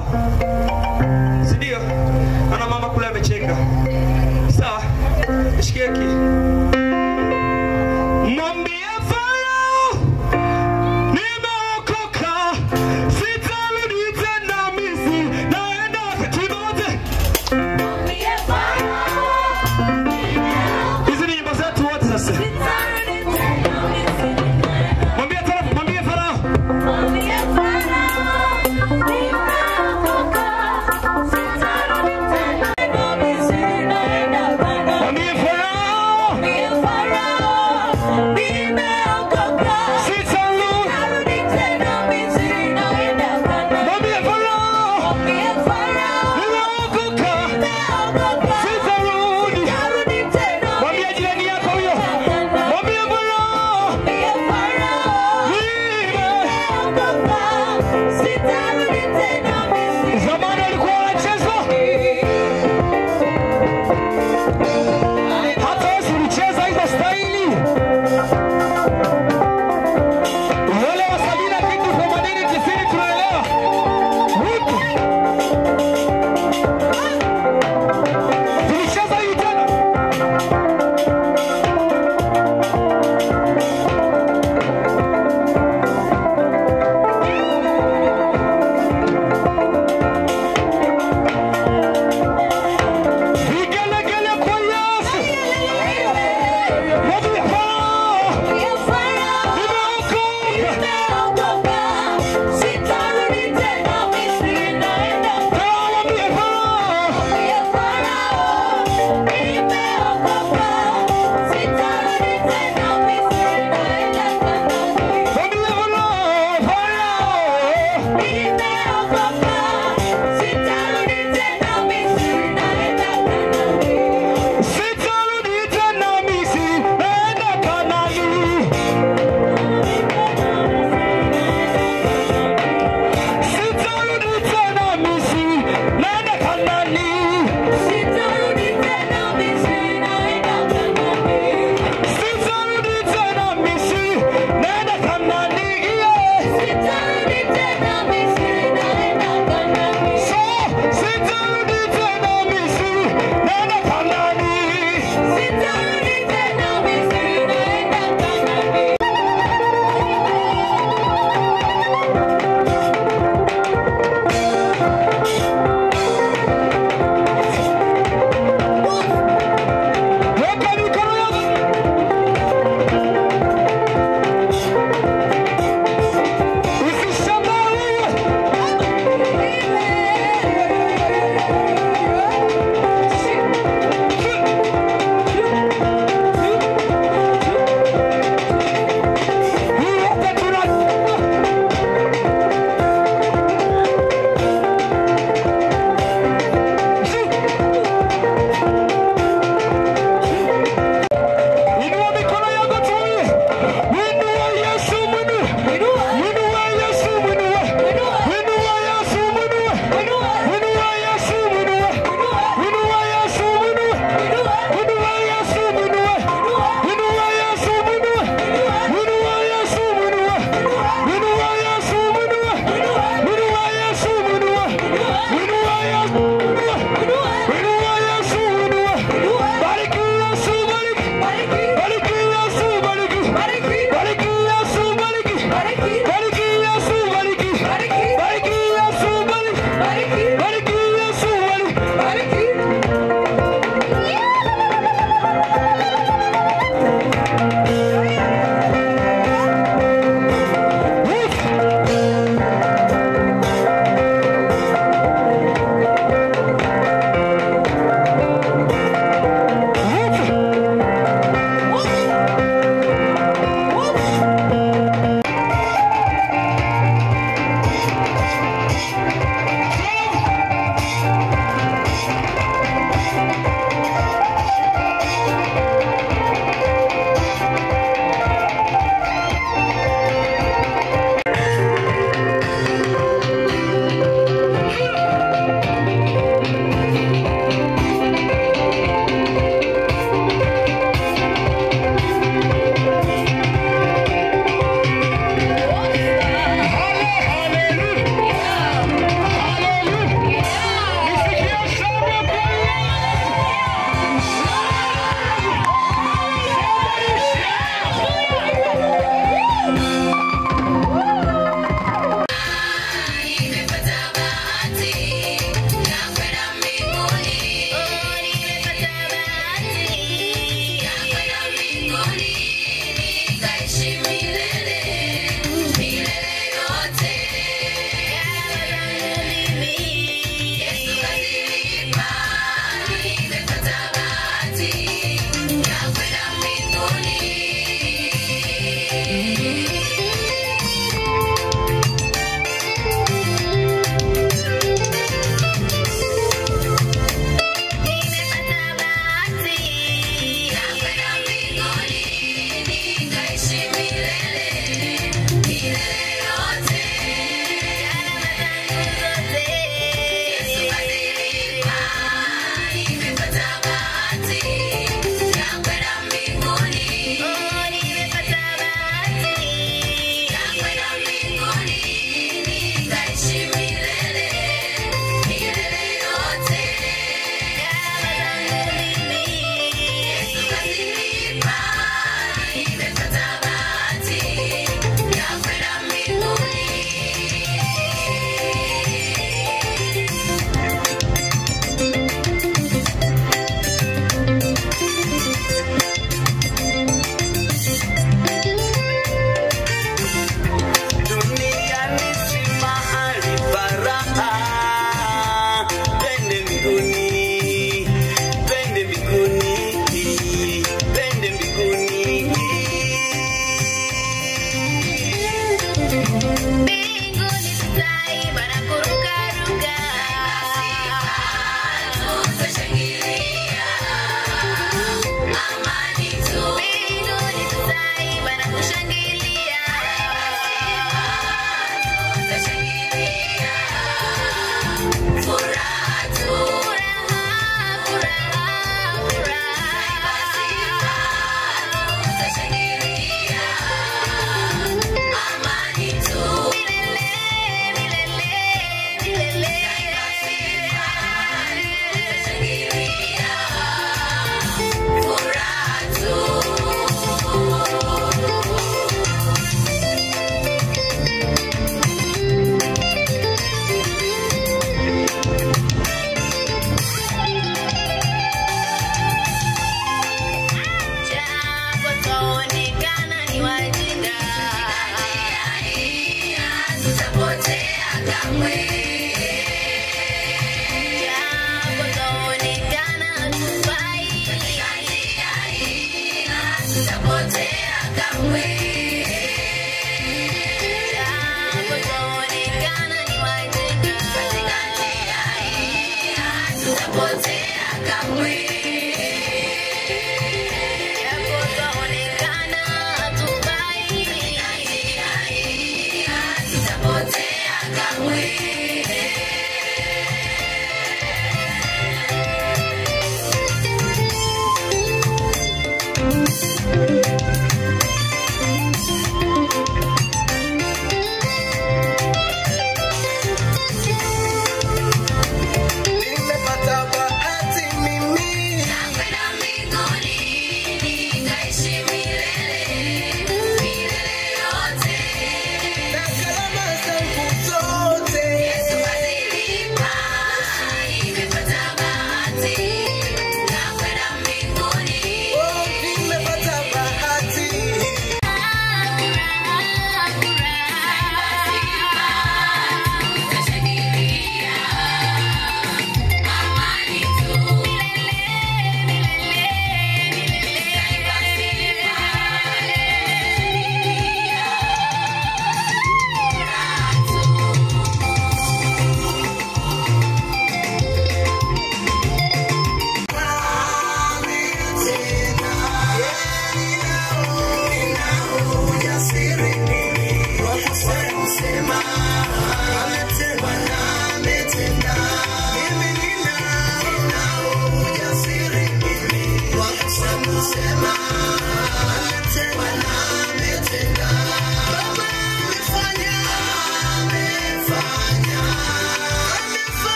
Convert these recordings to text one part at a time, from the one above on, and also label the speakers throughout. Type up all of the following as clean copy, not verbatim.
Speaker 1: Farao. Sindio? Ana mama kule amecheka. Sawa. Shikeki. Mwambie Farao nimeokoka, sitarudi tena Misri, naenda Kibete. Mwambie Farao nimeokoka. Hizi ni nyimbo zetu wote sasa. Sitarudi tena Misri. Mwambie Farao, mwambie Farao. Mwambie Farao nimeokoka, sitarudi tena Misri, naenda Kibete. Mwambie Farao, mwambie Farao.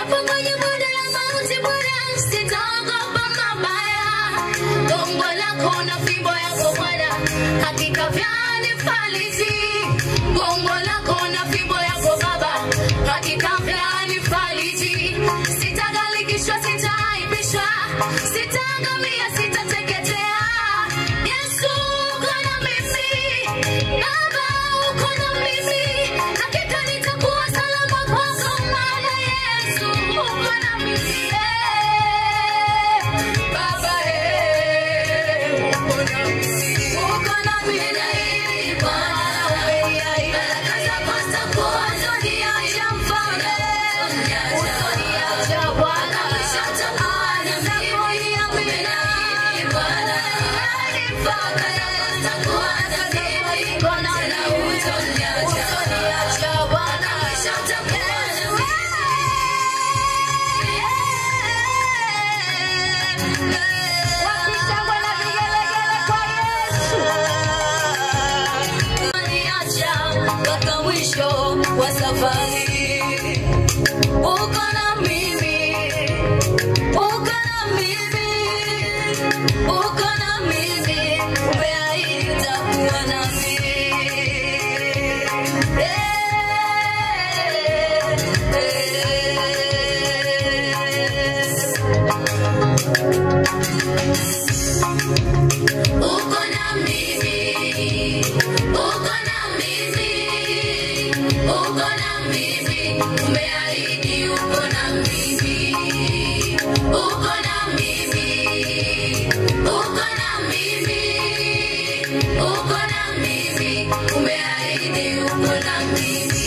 Speaker 2: Japo kwenye bonde la mauti Bwana, sitaogopa mabaya. Gongo lako na fimbo yako Bwana, hakika vyanifariji. Gongo lako na fimbo yako Baba, hakika vyanifariji. Sitagalikishwa, sitaaibishwa, sitaangamia, sitateketea. Yesu uko na mimi, Baba uko na mimi, hakika nitakuwa salama kwako maana Yesu uko na mimi. Baba uko na mimi, uko na mimi Bwana. Baraka zako zitakuwa dunia ya mfalme, utoniacha Bwana, nishatamani zako ya mimi Bwana. Baraka zako zitakuwa dunia iko na utoniacha Bwana, nishatamani. Wakishangwe na vigelegele kwa Yesu. Niacha mpaka mwisho wa safari. Uko na mimi, uko na mimi, uko na mimi, umeahidi utakuwa nami. Uko na mimi, uko na mimi, uko na mimi, umeahidi uko na mimi. Uko na mimi, uko na mimi, uko na mimi, umeahidi uko na mimi.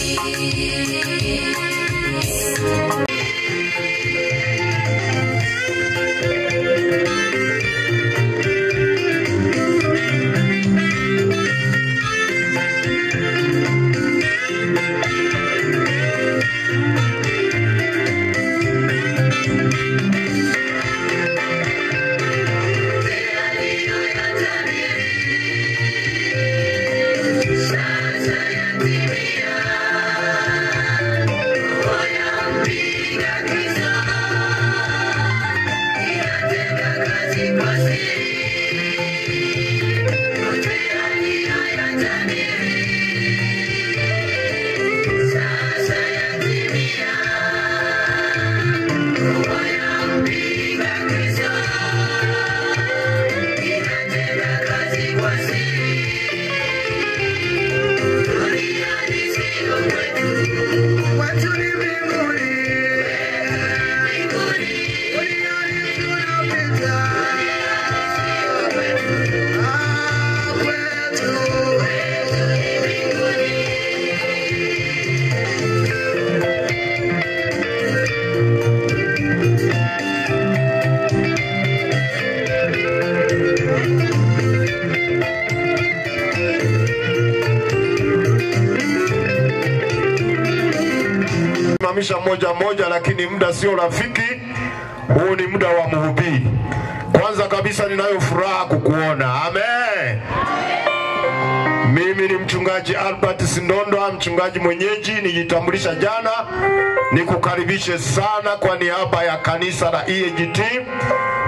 Speaker 3: Moja moja, lakini muda sio rafiki. Huu ni muda wa mhubiri. Kwanza kabisa ninayo furaha kukuona. Amen. Mimi ni mchungaji Albert Sindondwa, mchungaji mwenyeji. Nijitambulisha jana. Nikukaribishe sana kwa niaba ya kanisa la EAGT.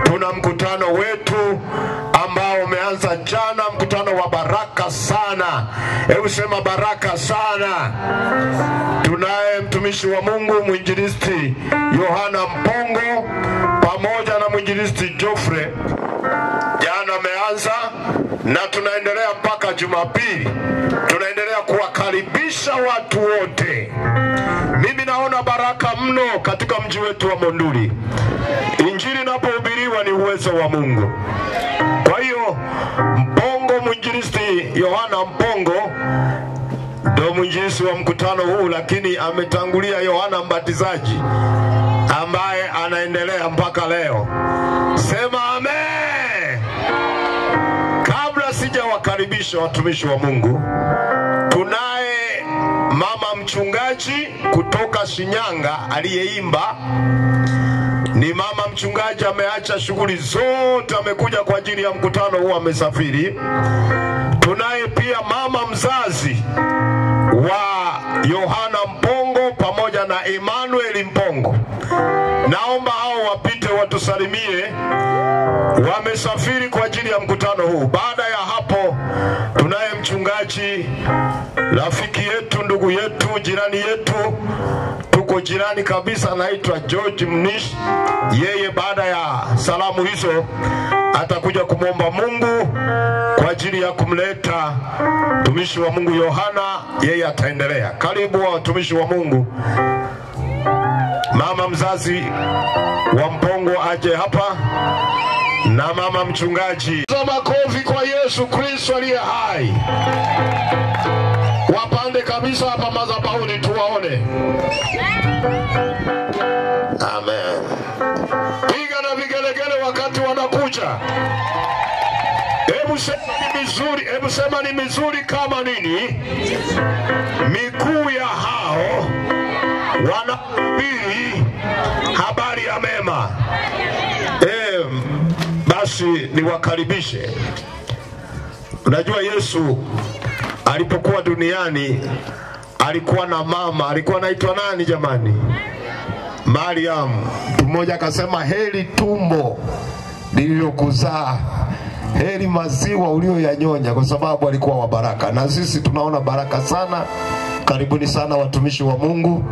Speaker 3: Tuna mkutano wetu ambao umeanza jana, mkutano wa baraka sana. Hebu sema baraka sana. Tunaye mtumishi wa Mungu mwinjilisti Yohana Mpongo pamoja na mwinjilisti Geoffrey. Jana ameanza na tunaendelea mpaka Jumapili. Tunaendelea kuwakaribisha watu wote. Mimi naona baraka mno katika mji wetu wa Monduli. Injili inapohubiriwa ni uwezo wa Mungu. Kwa hiyo Mpongo, mwinjilisti Yohana Mpongo ndio mwinjilisti wa mkutano huu, lakini ametangulia Yohana Mbatizaji ambaye anaendelea mpaka leo. Sema amen. Kabla sijawakaribisha watumishi wa Mungu, tunaye mama mchungaji kutoka Shinyanga aliyeimba. Ni mama mchungaji, ameacha shughuli zote, amekuja kwa ajili ya mkutano huu, amesafiri. Tunaye pia mama mzazi wa Yohana Mpongo pamoja na Emmanuel Mpongo. Naomba hao wapite watusalimie. Wamesafiri kwa ajili ya mkutano huu. Baada ya hapo tunaye mchungaji rafiki yetu, ndugu yetu, jirani yetu. Tuko jirani kabisa, anaitwa George Mnish. Yeye baada ya salamu hizo atakuja kumwomba Mungu kwa ajili ya kumleta mtumishi wa Mungu Yohana. Yeye ataendelea. Karibu watumishi wa Mungu. Mama mzazi wa Mpongo aje hapa na mama mchungaji. Makofi kwa Yesu Kristo aliye hai. Wapande kabisa hapa madhabahuni tuwaone. Amen. Piga na vigelegele wakati wanakuja. Hebu sema ni mizuri, hebu sema ni mizuri kama nini? Miguu ya hao wanahubiri habari ya mema. Basi niwakaribishe. Unajua Yesu alipokuwa duniani alikuwa na mama, alikuwa anaitwa nani jamani? Mariam. Mmoja akasema heri tumbo lililokuzaa, heri maziwa ulioyanyonya, kwa sababu alikuwa wa baraka. Na sisi tunaona baraka sana. Karibuni sana watumishi wa Mungu.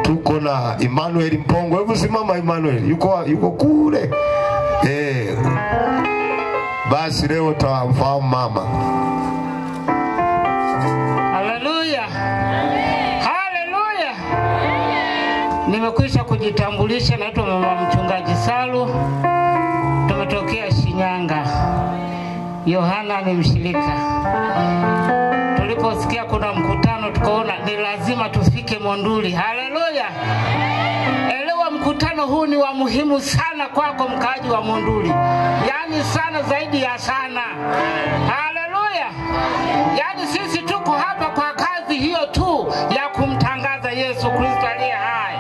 Speaker 3: Tuko na Emmanuel Mpongo. Hebu simama Emmanuel. Yuko kule. Basi leo tutamfahamu mama.
Speaker 4: Haleluya. Haleluya. Nimekwisha kujitambulisha, naitwa mama mchungaji Salu. Tumetokea Shinyanga. Yohana ni mshirika. Tuliposikia kuna mkutano tukaona ni lazima tufike Monduli. Haleluya. Elewa mkutano huu ni wa muhimu sana kwako mkaaji wa Monduli. Yaani sana zaidi ya sana. Haleluya. Yaani sisi tuko hapa kwa kazi hiyo tu ya kumtangaza Yesu Kristo aliye hai.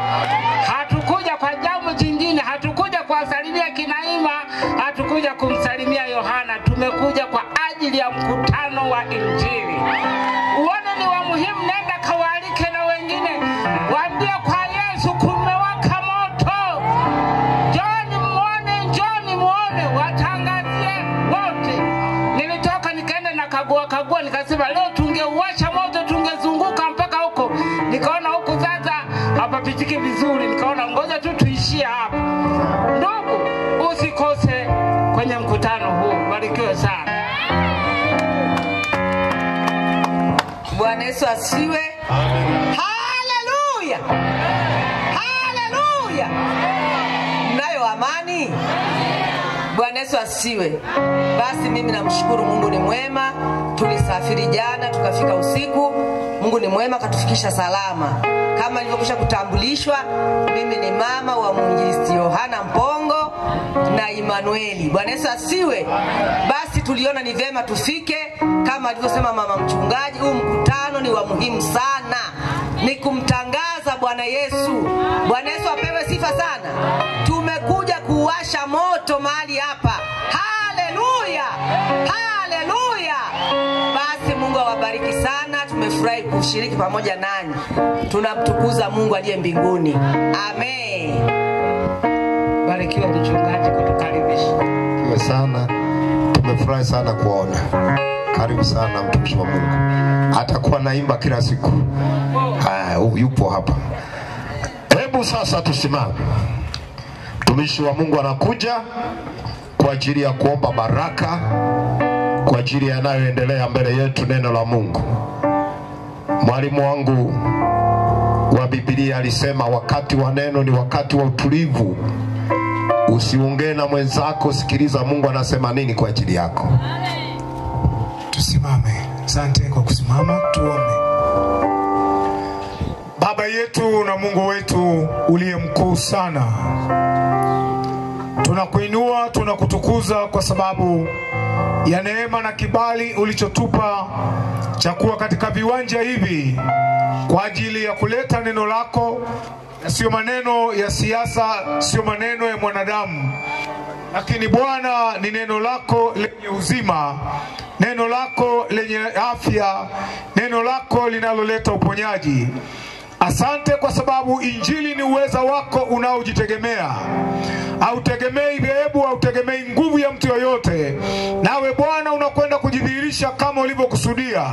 Speaker 4: Hatukuja kwa jambo jingine, hatukuja kuwasalimia kinaima, hatukuja kumsalimia Yohana. Tumekuja kwa ajili ya mkutano wa Injili. Uone ni wa muhimu, nenda kawalike na wengine. Waambie kwa Yesu kumewaka moto. Njoni muone, watangazie wote. Nilitoka nikaenda na kagua nikasema leo tungeuwasha moto tungezunguka mpaka huko. Nikaona huko sasa hapapitiki vizuri, nikaona ngoja tu tuishie hapa. Ndugu, usikose kwenye mkutano huu. Barikiwe sana.
Speaker 5: Bwana Yesu asifiwe. Amen. Haleluya. Haleluya. Mnayo amani? Bwana Yesu asifiwe. Basi mimi namshukuru Mungu ni mwema. Tulisafiri jana tukafika usiku. Mungu ni mwema katufikisha salama. Kama nilivyokwisha kutambulishwa, mimi ni mama wa mwinjilisti Yohana Mpongo na Emmanuel. Bwana Yesu asifiwe. Basi tuliona ni vema tufike kama alivyosema mama mchungaji. Huu mkutano ni wa muhimu sana. Ni kumtangaza Bwana Yesu. Bwana Yesu apewe sifa sana. Tumekuja kuwasha moto mahali hapa. Haleluya. Haleluya. Basi Mungu awabariki sana. Tumefurahi kushiriki pamoja nanyi. Tunamtukuza Mungu aliye mbinguni. Amen.
Speaker 4: Barikiwa mchungaji kutukaribisha.
Speaker 3: Tuwe sana. Tumefurahi sana kuona. Karibu sana mtumishi wa Mungu. Atakuwa naimba kila siku. Yupo hapa. Hebu sasa tusimame. Mtumishi wa Mungu anakuja kwa ajili ya kuomba baraka kwa ajili ya yanayoendelea mbele yetu, neno la Mungu. Mwalimu wangu wa Biblia alisema wakati wa neno ni wakati wa utulivu. Usiongee na mwenzako, sikiliza Mungu anasema nini kwa ajili yako.
Speaker 1: Tusimame. Asante kwa kusimama, tuombe. Baba yetu na Mungu wetu uliye mkuu sana, tunakuinua, tunakutukuza kwa sababu ya neema na kibali ulichotupa cha kuwa katika viwanja hivi kwa ajili ya kuleta neno lako. Sio maneno ya siasa, sio maneno ya mwanadamu, lakini Bwana ni neno lako lenye uzima, neno lako lenye afya, neno lako linaloleta uponyaji. Asante kwa sababu injili ni uweza wako unaojitegemea. Hautegemei dhehebu, hautegemei nguvu ya mtu yoyote. Nawe Bwana unakwenda kujidhihirisha kama ulivyokusudia.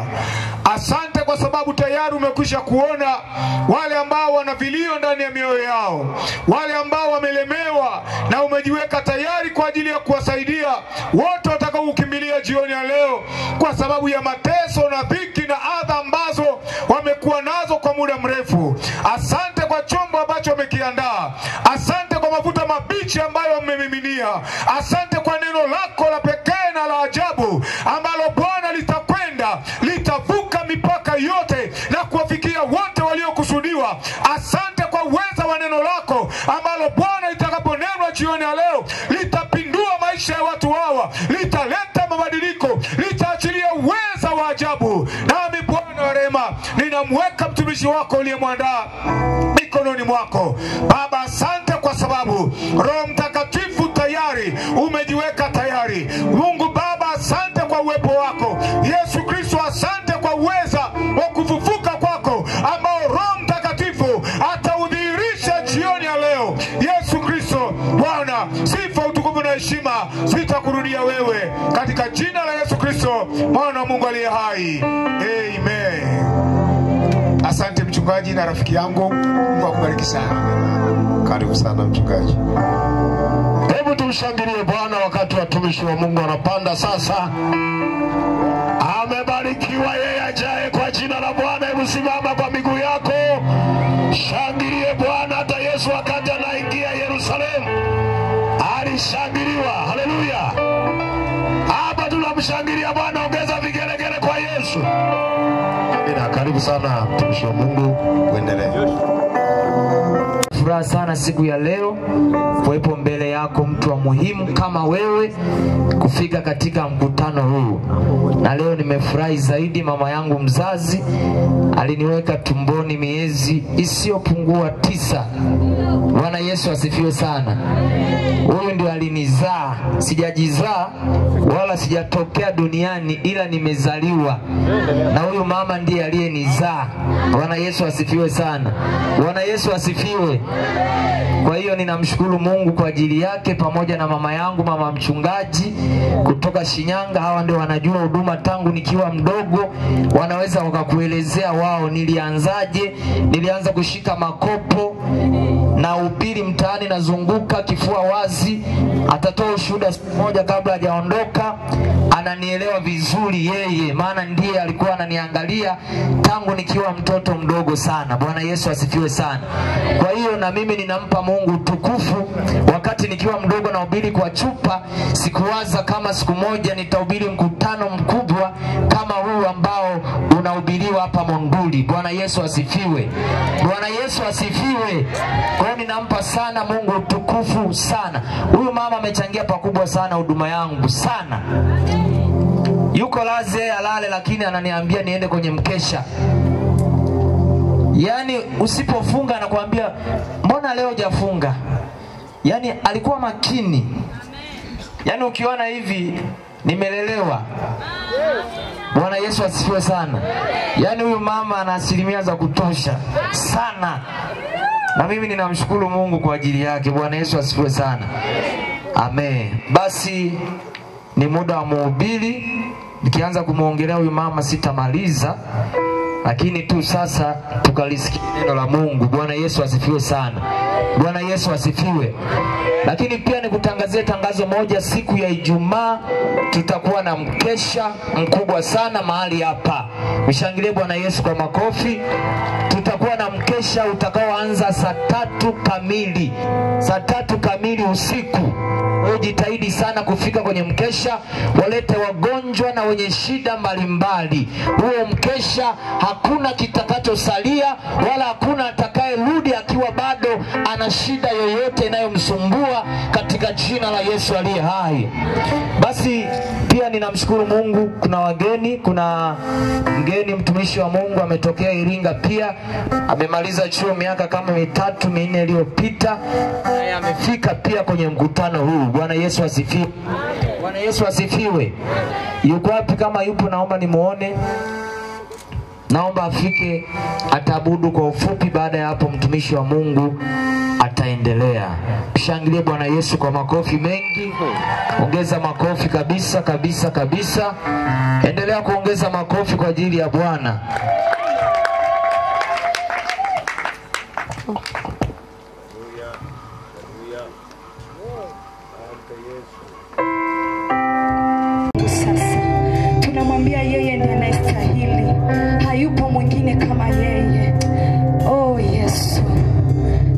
Speaker 1: Asante kwa sababu tayari umekwisha kuona wale ambao wana vilio ndani ya mioyo yao, wale ambao wamelemewa, na umejiweka tayari kwa ajili ya kuwasaidia wote watakao kukimbilia jioni ya leo kwa sababu ya mateso na dhiki na adha ambazo wamekuwa nazo kwa muda mrefu. Asante kwa chombo ambacho umekiandaa. Asante kwa mafuta mabichi ambayo umemiminia. Asante kwa neno lako la pekee na la ajabu ambalo Bwana litavuka mipaka yote na kuwafikia wote waliokusudiwa. Asante kwa uweza wa neno lako ambalo Bwana litakaponenwa jioni ya leo litapindua maisha ya watu hawa, litaleta mabadiliko, litaachilia uweza wa ajabu. Nami Bwana wa rehema ninamweka mtumishi wako uliyemwandaa mikononi mwako. Baba, asante kwa sababu Roho Mtakatifu tayari umejiweka tayari. Mungu Baba, asante kwa uwepo wako. Yesu Kristo, asante kwa uweza wa kufufuka kwako ambao Roho Mtakatifu ataudhihirisha jioni ya leo. Yesu Kristo, Bwana, sifa, utukufu na heshima zitakurudia wewe, katika jina la Yesu Kristo, Mwana wa Mungu aliye hai. Amen. Asante mchungaji na rafiki yangu. Mungu akubariki sana.
Speaker 3: Karibu sana mchungaji. Hebu tumshangilie Bwana wakati watumishi wa Mungu wanapanda sasa. Amebarikiwa yeye ajaye kwa jina la Bwana. Hebu simama kwa miguu yako. Shangilie Bwana. Hata Yesu wakati anaingia Yerusalemu alishangiliwa. Haleluya. Hapa tunamshangilia Bwana. Ongeza vigelegele kwa Yesu. Amina. Karibu sana mtumishi wa Mungu, uendelee.
Speaker 6: Furaha sana siku ya leo kuwepo mbele yako mtu wa muhimu kama wewe kufika katika mkutano huu. Na leo nimefurahi zaidi. Mama yangu mzazi aliniweka tumboni miezi isiyopungua 9. Bwana Yesu asifiwe sana. Huyu ndio alinizaa. Sijajizaa wala sijatokea duniani, ila nimezaliwa na huyu mama ndiye aliyenizaa. Bwana Yesu asifiwe sana. Bwana Yesu asifiwe. Kwa hiyo ninamshukuru Mungu kwa ajili yake, pamoja na mama yangu, mama mchungaji kutoka Shinyanga. Hawa ndio wanajua huduma tangu nikiwa mdogo, wanaweza wakakuelezea wao nilianzaje. Nilianza kushika makopo na upili mtaani, nazunguka kifua wazi. Atatoa ushuhuda siku moja kabla hajaondoka. Ananielewa vizuri yeye, maana ndiye alikuwa ananiangalia tangu nikiwa mtoto mdogo sana. Bwana Yesu asifiwe sana. Kwa hiyo na mimi ninampa Mungu tukufu. Wakati nikiwa mdogo na ubiri kwa chupa, sikuwaza kama siku moja nitahubiri mkutano mkubwa kama huu ambao unahubiriwa hapa Monduli. Bwana Yesu asifiwe. Bwana Yesu asifiwe. Kwa hiyo ninampa sana Mungu tukufu sana. Huyu mama amechangia pakubwa sana huduma yangu sana. Yuko laze alale, lakini ananiambia niende kwenye mkesha. Yani usipofunga anakuambia mbona leo hujafunga? Yani alikuwa makini. Yani ukiona hivi nimelelewa. Bwana Yesu asifiwe sana. Yani huyu mama ana asilimia za kutosha sana. Na mimi ninamshukuru Mungu kwa ajili yake. Bwana Yesu asifiwe sana. Amen. Basi ni muda wa mhubiri. Nikianza kumuongelea huyu mama sitamaliza, lakini tu sasa tukalisikia neno la Mungu. Bwana Yesu asifiwe sana. Bwana Yesu asifiwe. Lakini pia nikutangazie tangazo moja. Siku ya Ijumaa tutakuwa na mkesha mkubwa sana mahali hapa. Mshangilie Bwana Yesu kwa makofi. Tutakuwa na mkesha utakaoanza saa 3 kamili. Saa 3 kamili usiku. Ujitahidi sana kufika kwenye mkesha. Walete wagonjwa na wenye shida mbalimbali. Huo mkesha hakuna kitakachosalia, wala hakuna atakayerudi akiwa bado ana shida yoyote inayomsumbua, katika jina la Yesu aliye hai. Basi pia ninamshukuru Mungu, kuna wageni, kuna mgeni mtumishi wa Mungu ametokea Iringa pia. amemaliza chuo miaka kama 3-4 iliyopita, na amefika pia kwenye mkutano huu. Bwana Yesu asifiwe. Bwana Yesu asifiwe. Yuko wapi? Kama yupo naomba nimuone. Naomba afike atabudu kwa ufupi. Baada ya hapo mtumishi wa Mungu ataendelea. Shangilie Bwana Yesu kwa makofi mengi. Ongeza makofi kabisa kabisa kabisa. Endelea kuongeza makofi kwa ajili ya Bwana.
Speaker 7: Sasa tunamwambia yeye ndiye anastahili. Hayupo mwingine kama yeye. Oh Yesu.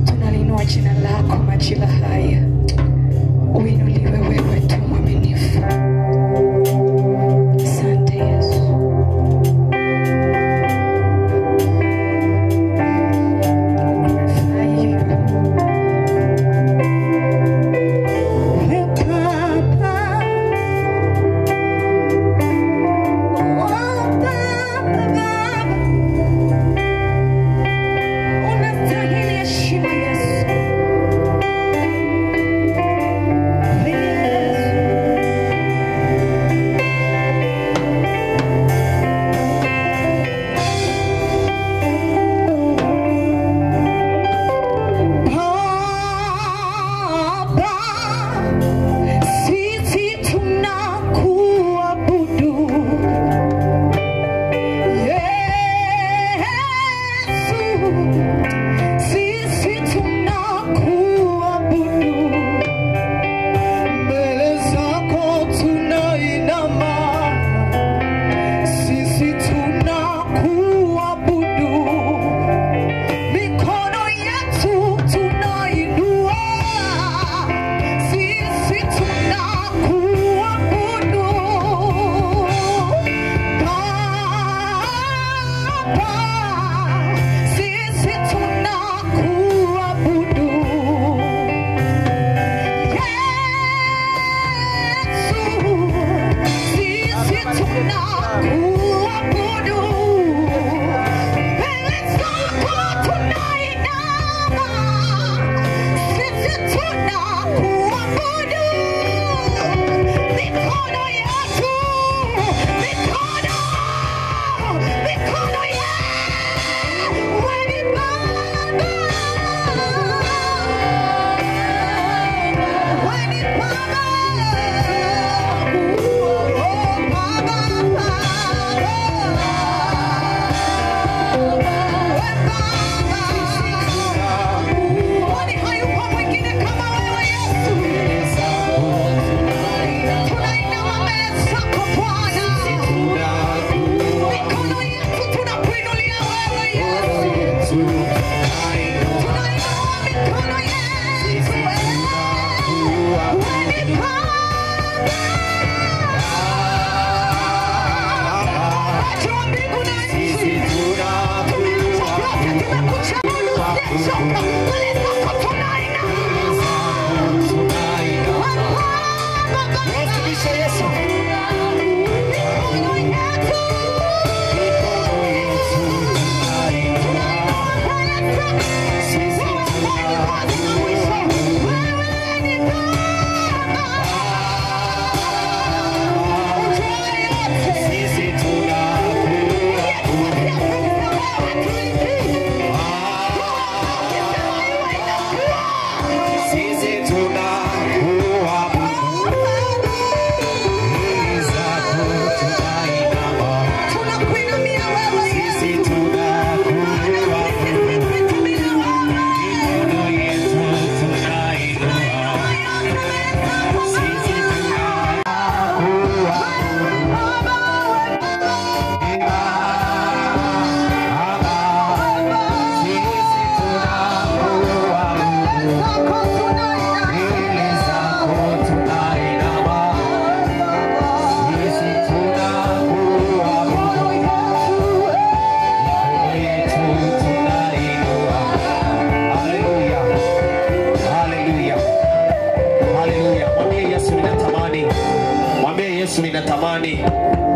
Speaker 7: Tunalinua jina lako majira haya. Uinuliwe wewe tu mwaminifu. Asante Yesu.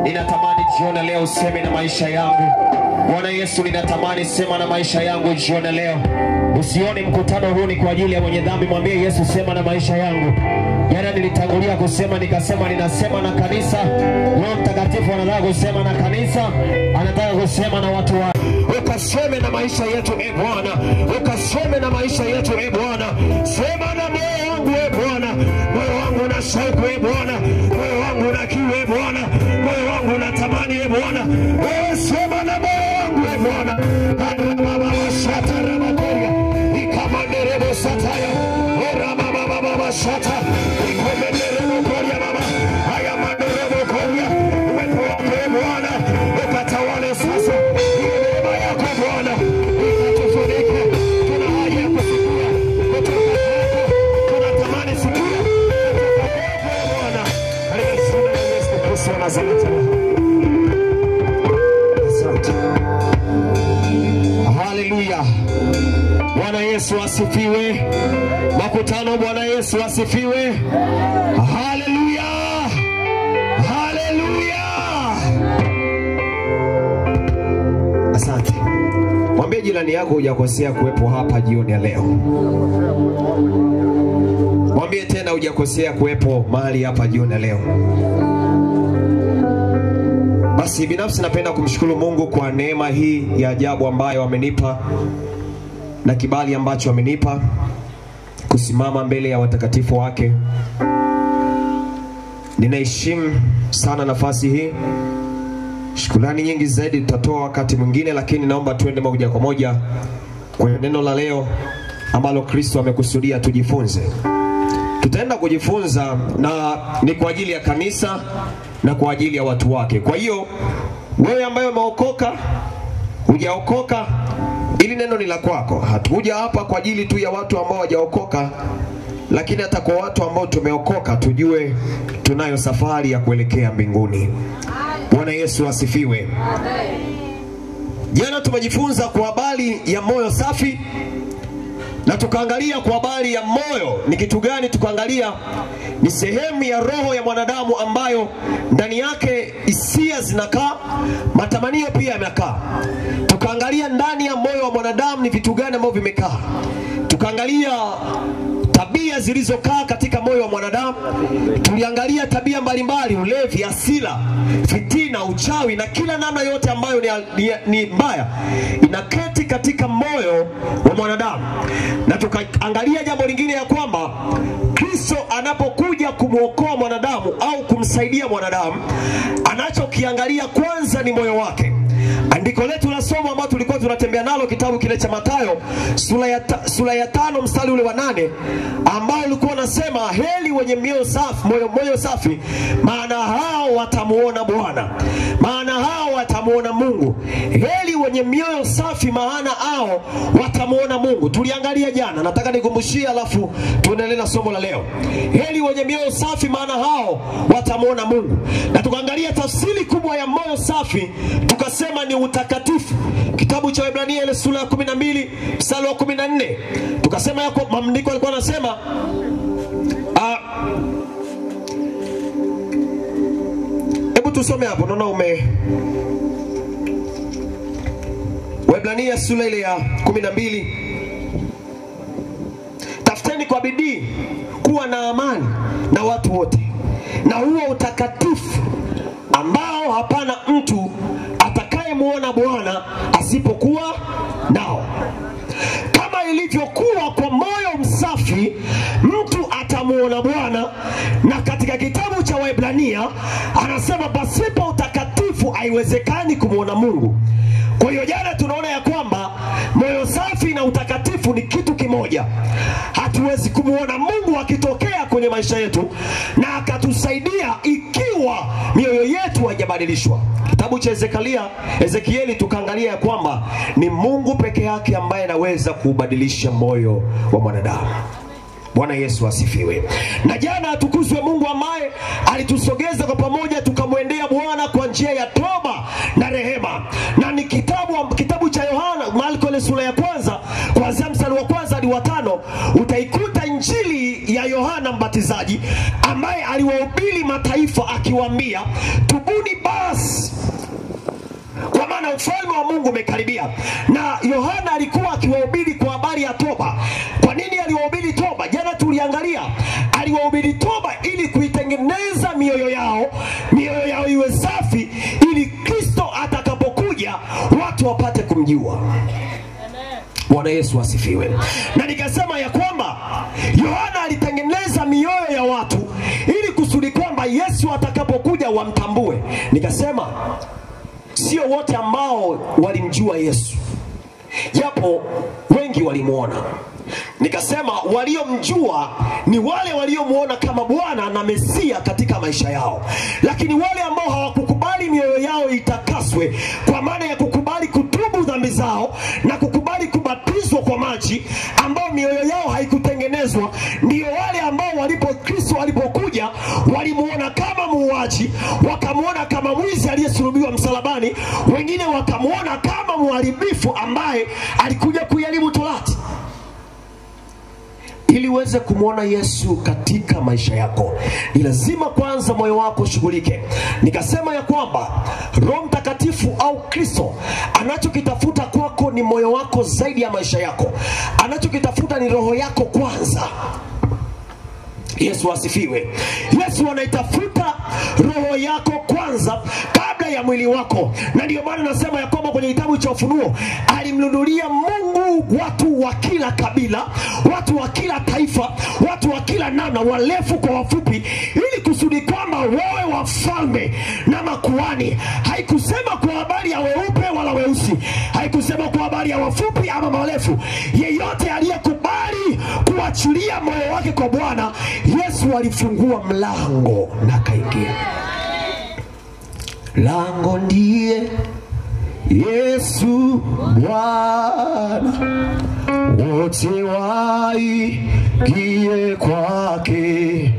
Speaker 8: Ninatamani jiona leo useme na maisha yangu, Bwana Yesu, ninatamani sema na maisha yangu jioni leo. Usione mkutano huu ni kwa ajili ya mwenye dhambi, mwambie Yesu sema na maisha yangu. Jana nilitangulia kusema nikasema ninasema na kanisa. Roho Mtakatifu anataka kusema na kanisa, anataka kusema na watu wa. Ukaseme na maisha yetu Bwana. Ukaseme na maisha yetu Bwana. Sema na moyo wangu Bwana. Moyo wangu na shauku Bwana. Moyo wangu na kiu Bwana. Moyo wangu na tamani Bwana. Wewe sema na moyo wangu Bwana. Baba shata rabakoria. Ikamanderebo sataya. Ora baba shata. Ikomenderebo koria baba. Haya manderebo koria. Uwepo wako Bwana. Ukatawale sasa. Neema yako Bwana. Ikatufunike. Tuna haja ya kusikia kutoka kwako. Tunatamani sikia kutoka kwako Bwana. Katika jina la Yesu Kristo wa Nazareti. Haleluya. Bwana Yesu asifiwe. Makutano, Bwana Yesu asifiwe. Haleluya. Haleluya. Asante. Mwambie jirani yako hujakosea kuwepo hapa jioni ya leo. Mwambie tena hujakosea kuwepo mahali hapa jioni ya leo. Basi binafsi napenda kumshukuru Mungu kwa neema hii ya ajabu ambayo amenipa na kibali ambacho amenipa kusimama mbele ya watakatifu wake. Ninaheshimu sana nafasi hii. Shukrani nyingi zaidi tutatoa wakati mwingine, lakini naomba tuende moja kwa moja kwenye neno la leo ambalo Kristo amekusudia tujifunze. Tutaenda kujifunza na ni kwa ajili ya kanisa na kwa ajili ya watu wake. Kwa hiyo wewe ambaye umeokoka, hujaokoka, ili neno ni la kwako. Hatukuja hapa kwa ajili tu ya watu ambao hawajaokoka, lakini hata kwa watu ambao tumeokoka tujue tunayo safari ya kuelekea mbinguni. Bwana Yesu asifiwe. Jana tumejifunza kwa habari ya moyo safi na tukaangalia kwa habari ya moyo ni kitu gani. Tukaangalia ni sehemu ya roho ya mwanadamu ambayo ndani yake hisia zinakaa, matamanio pia yamekaa. Tukaangalia ndani ya moyo wa mwanadamu ni vitu gani ambavyo vimekaa. Tukaangalia tabia zilizokaa katika moyo wa mwanadamu. Tuliangalia tabia mbalimbali, ulevi, hasira, fitina, uchawi na kila namna yote ambayo ni mbaya inaketi katika moyo wa mwanadamu. Na tukaangalia jambo lingine ya kwamba Kristo anapokuja kumuokoa mwanadamu au kumsaidia mwanadamu, anachokiangalia kwanza ni moyo wake. Andiko letu la somo ambalo tulikuwa tunatembea nalo kitabu kile cha Mathayo sura ya 5 mstari ule wa 8 ambao ulikuwa unasema heri wenye moyo safi maana hao watamuona Bwana, maana hao watamuona Mungu. Heri wenye mioyo safi maana hao watamuona Mungu. Tuliangalia jana, nataka nikumbushie alafu tuendelee na somo la leo. Heri wenye mioyo safi maana hao watamuona Mungu. Na tukaangalia tafsiri kubwa ya moyo safi, tukasema ni utakatifu. Kitabu cha Waebrania ile sura ya 12 mstari wa 14. Tukasema yako maandiko yalikuwa yanasema hebu tusome hapo, naona Waebrania sura ile ya 12. Tafuteni kwa bidii kuwa na amani na watu wote na huo utakatifu ambao hapana mtu atakayemuona Bwana asipokuwa nao. Kama ilivyokuwa kwa moyo msafi mtu atamuona Bwana. Na katika kitabu cha Waebrania anasema pasipo utakatifu haiwezekani kumuona Mungu. Kwa hiyo jana tunaona ya kwamba moyo safi na utakatifu ni kitu kimoja. Hatuwezi kumuona Mungu akitokea kwenye maisha yetu na akatusaidia ikiwa mioyo yetu haijabadilishwa. Kitabu cha Ezekieli tukaangalia ya kwamba ni Mungu peke yake ambaye anaweza kubadilisha moyo wa mwanadamu. Bwana Yesu asifiwe. Na jana atukuzwe Mungu ambaye alitusogeza kwa pamoja tukamwendea Bwana kwa njia ya toba na rehema. Na ni kitabu cha Yohana Marko ile sura ya 1 kuanzia mstari wa 1 hadi wa 5 utaikuta injili ya Yohana Mbatizaji ambaye aliwahubiri mataifa akiwaambia tubuni basi kwa maana ufalme wa Mungu umekaribia. Na Yohana alikuwa akiwahubiri kwa habari ya toba. Kwa nini aliwahubiri toba? Jana tuliangalia, aliwahubiri toba ili kuitengeneza mioyo yao iwe safi, ili Kristo atakapokuja watu wapate kumjua. Bwana Yesu asifiwe. Na nikasema ya kwamba Yohana alitengeneza mioyo ya watu ili kusudi kwamba Yesu atakapokuja wamtambue. Nikasema sio wote ambao walimjua Yesu, japo wengi walimuona. Nikasema waliomjua ni wale waliomuona kama Bwana na Mesia katika maisha yao. Lakini wale ambao hawakukubali mioyo yao itakaswe, kwa maana ya kukubali kutubu dhambi zao na kukubali kubatizwa kwa maji, ambao mioyo yao haikutengenezwa, ndio wale ambao Kristo alipokuja walimuona kama muuaji, wakamuona kama mwizi aliyesulubiwa msalabani, wengine wakamuona kama mharibifu ambaye alikuja kuiharibu Torati. Ili uweze kumuona Yesu katika maisha yako, ni lazima kwanza moyo wako shughulike. Nikasema ya kwamba Roho Mtakatifu au Kristo anachokitafuta kwako ni moyo wako zaidi ya maisha yako. Anachokitafuta ni roho yako kwanza. Yesu asifiwe. Yesu anaitafuta roho yako kwanza kabla ya mwili wako. Na ndio maana nasema ya kwamba kwenye kitabu cha Ufunuo alimnunulia Mungu watu wa kila kabila, watu wa kila taifa, watu wa kila namna, warefu kwa wafupi, ili kusudi kwamba wawe wafalme na makuhani. Haikusema kwa habari ya weupe wala weusi, haikusema kwa habari ya wafupi ama marefu. Yeyote aliyekubali kuachilia moyo wake kwa Bwana, Yesu alifungua mlango na kaingia. Lango ndiye Yesu Bwana, wote waingie kwake.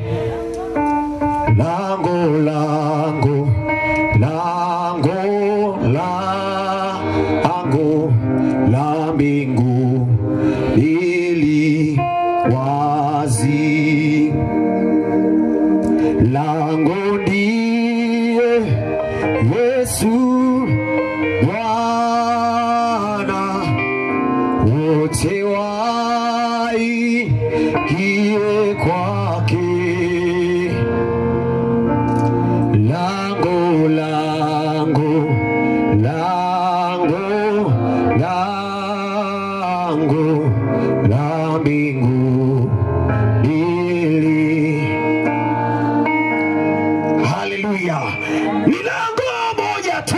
Speaker 8: Lango, lango, lango, lango la mbingu ili wazi. Lango ndiye Yesu Bwana, wote waingie kwake. Lango, lango, lango, lango la mbingu ili. Haleluya. Ni lango moja tu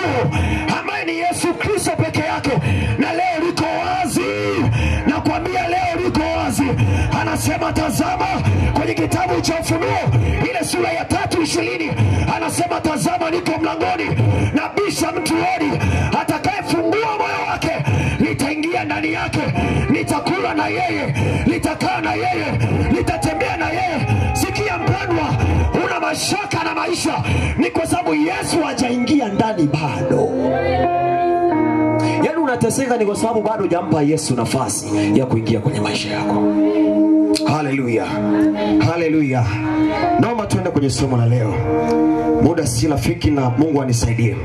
Speaker 8: ambaye ni Yesu Kristo peke yake, na leo liko wazi. Nakwambia leo liko wazi. Anasema tazama, kwenye kitabu cha Ufunuo ile sura ya 3:20 anasema tazama niko mlangoni na bisha mtu hodi, atakayefungua moyo wake nitaingia ndani yake, nitakula na yeye, nitakaa na yeye, nitatembea na yeye. Sikia mpendwa, una mashaka na maisha, ni kwa sababu Yesu hajaingia ndani bado. Yaani unateseka ni kwa sababu bado hujampa Yesu nafasi ya kuingia kwenye maisha yako. Haleluya. Haleluya. Naomba tuende kwenye somo la leo. Muda si rafiki na Mungu anisaidie.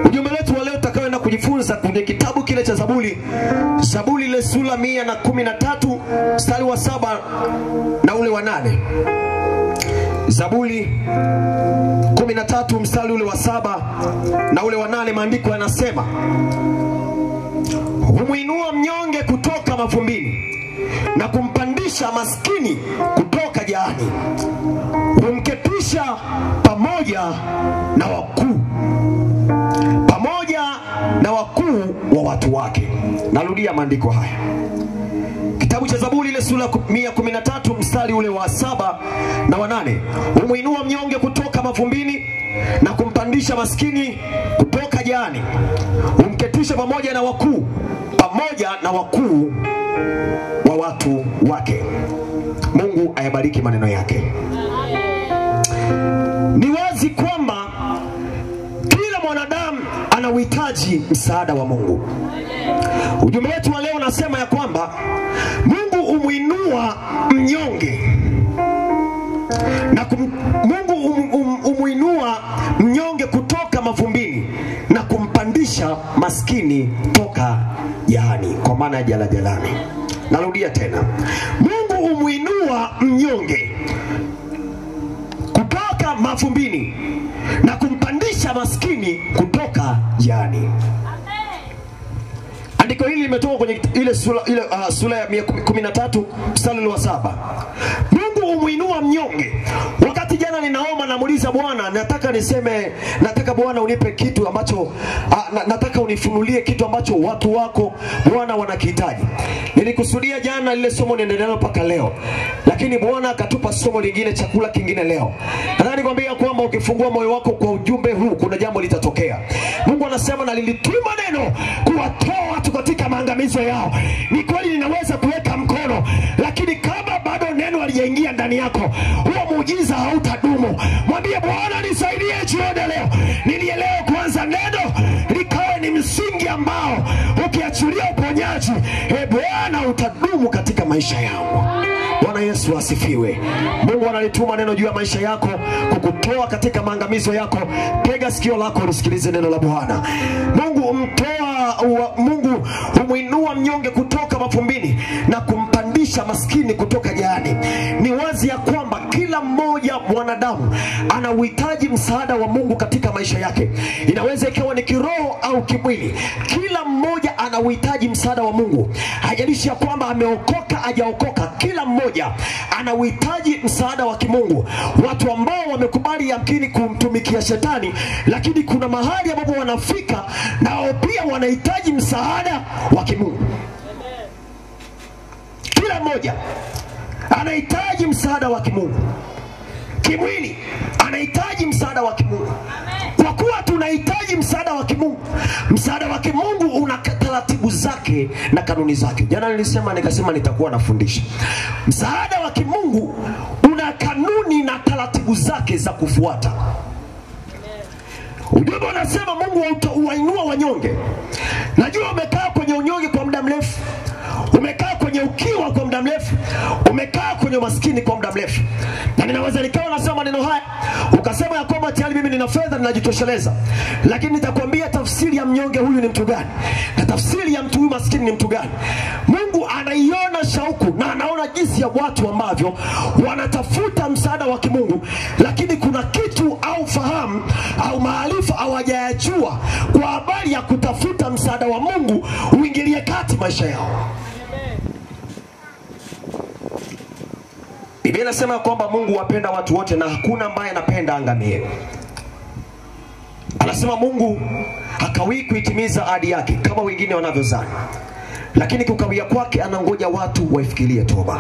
Speaker 8: Ujumbe wetu wa leo tutakaoenda kujifunza kwenye kitabu kile cha Zaburi. Zaburi ile sura 113 mstari wa 7 na ule wa 8. Zaburi 13 mstari ule wa 7 na ule wa 8, maandiko yanasema, humuinua mnyonge kutoka mavumbini na kumpandisha maskini kutoka jahani. Humketisha pamoja na wakuu, pamoja na wakuu wa watu wake. Narudia maandiko haya. Kitabu cha Zaburi ile sura 113 mstari ule wa 7 na wa 8. Humuinua mnyonge kutoka mavumbini na kumpandisha maskini kutoka jahani. Humketisha pamoja na wakuu, pamoja na wakuu wa watu wake. Mungu ayabariki maneno yake. Ni wazi kwamba kila mwanadamu ana uhitaji msaada wa Mungu. Ujumbe wetu wa leo unasema ya kwamba Mungu umuinua mnyonge na Mungu umuinua mnyonge kutoka mavumbini na kumpandisha maskini toka jahani, kwa maana ya jalajalani. Narudia tena, Mungu umuinua mnyonge kutoka mavumbini na kumpandisha maskini kutoka jahani. Andiko hili limetoka kwenye ile sura ya 13 mstari wa 7. Mungu umuinua mnyonge. Wakati jana ninaomba namuuliza Bwana, nataka Bwana unipe kitu ambacho nataka unifunulie kitu ambacho watu wako Bwana wanakihitaji. Nilikusudia jana lile somo niendelee mpaka leo, lakini Bwana akatupa somo lingine, chakula kingine leo. Nataka nikwambia kwamba ukifungua moyo wako kwa ujumbe huu kuna jambo litatokea. Mungu anasema, na nilituma neno kuwatoa watu katika maangamizo yao. Ni kweli ninaweza kuweka mkono, lakini kama bado neno halijaingia ndani yako, huo muujiza hautadumu. Mwambie Bwana, nisaidie jioni leo, nilielewe kwanza neno likawe ni msingi ambao ukiachilia uponyaji, Bwana utadumu katika maisha yangu. Bwana Yesu asifiwe. Mungu analituma neno juu ya maisha yako kukutoa katika maangamizo yako. Tega sikio lako usikilize neno la Bwana. Mungu humuinua mnyonge kutoka mavumbini na kumpandisha maskini kutoka jahani. Ni wazi ya kwamba kila mmoja mwanadamu ana uhitaji msaada wa Mungu katika maisha yake. Inaweza ikawa ni kiroho au kimwili. Kila mmoja ana uhitaji msaada wa Mungu. Haijalishi ya kwamba ameokoka hajaokoka, kila mmoja ana uhitaji msaada wa kimungu. Watu ambao wamekubali yamkini kumtumikia shetani, lakini kuna mahali ambapo wanafika nao pia wanahitaji msaada wa kimungu. Kila mmoja anahitaji msaada wa kimungu. Kimwili anahitaji msaada wa kimungu. Kwa kuwa tunahitaji msaada wa kimungu, msaada wa kimungu una taratibu zake na kanuni zake. Jana nikasema nitakuwa nafundisha. Msaada wa kimungu una kanuni na taratibu zake za kufuata. Ujumbe unasema Mungu huwainua wanyonge. Najua umekaa kwenye unyonge kwa muda mrefu, umekaa kwenye ukiwa kwa muda mrefu, umekaa kwenye maskini kwa muda mrefu. Na ninaweza nikawa nasema maneno haya ukasema ya kwamba tayari mimi nina fedha ninajitosheleza. Lakini nitakwambia tafsiri ya mnyonge huyu ni mtu gani, na tafsiri ya mtu huyu maskini ni mtu gani. Mungu anaiona shauku na anaona jinsi ya watu ambavyo wanatafuta msaada wa kimungu, lakini kuna kitu au fahamu au maarifa hawajayajua kwa habari ya kutafuta msaada wa Mungu uingilie kati maisha yao. Biblia inasema kwamba Mungu wapenda watu wote na hakuna ambaye anapenda angamie. Anasema Mungu hakawii kuitimiza ahadi yake kama wengine wanavyozani, lakini kukawia kwake anangoja watu waifikirie toba.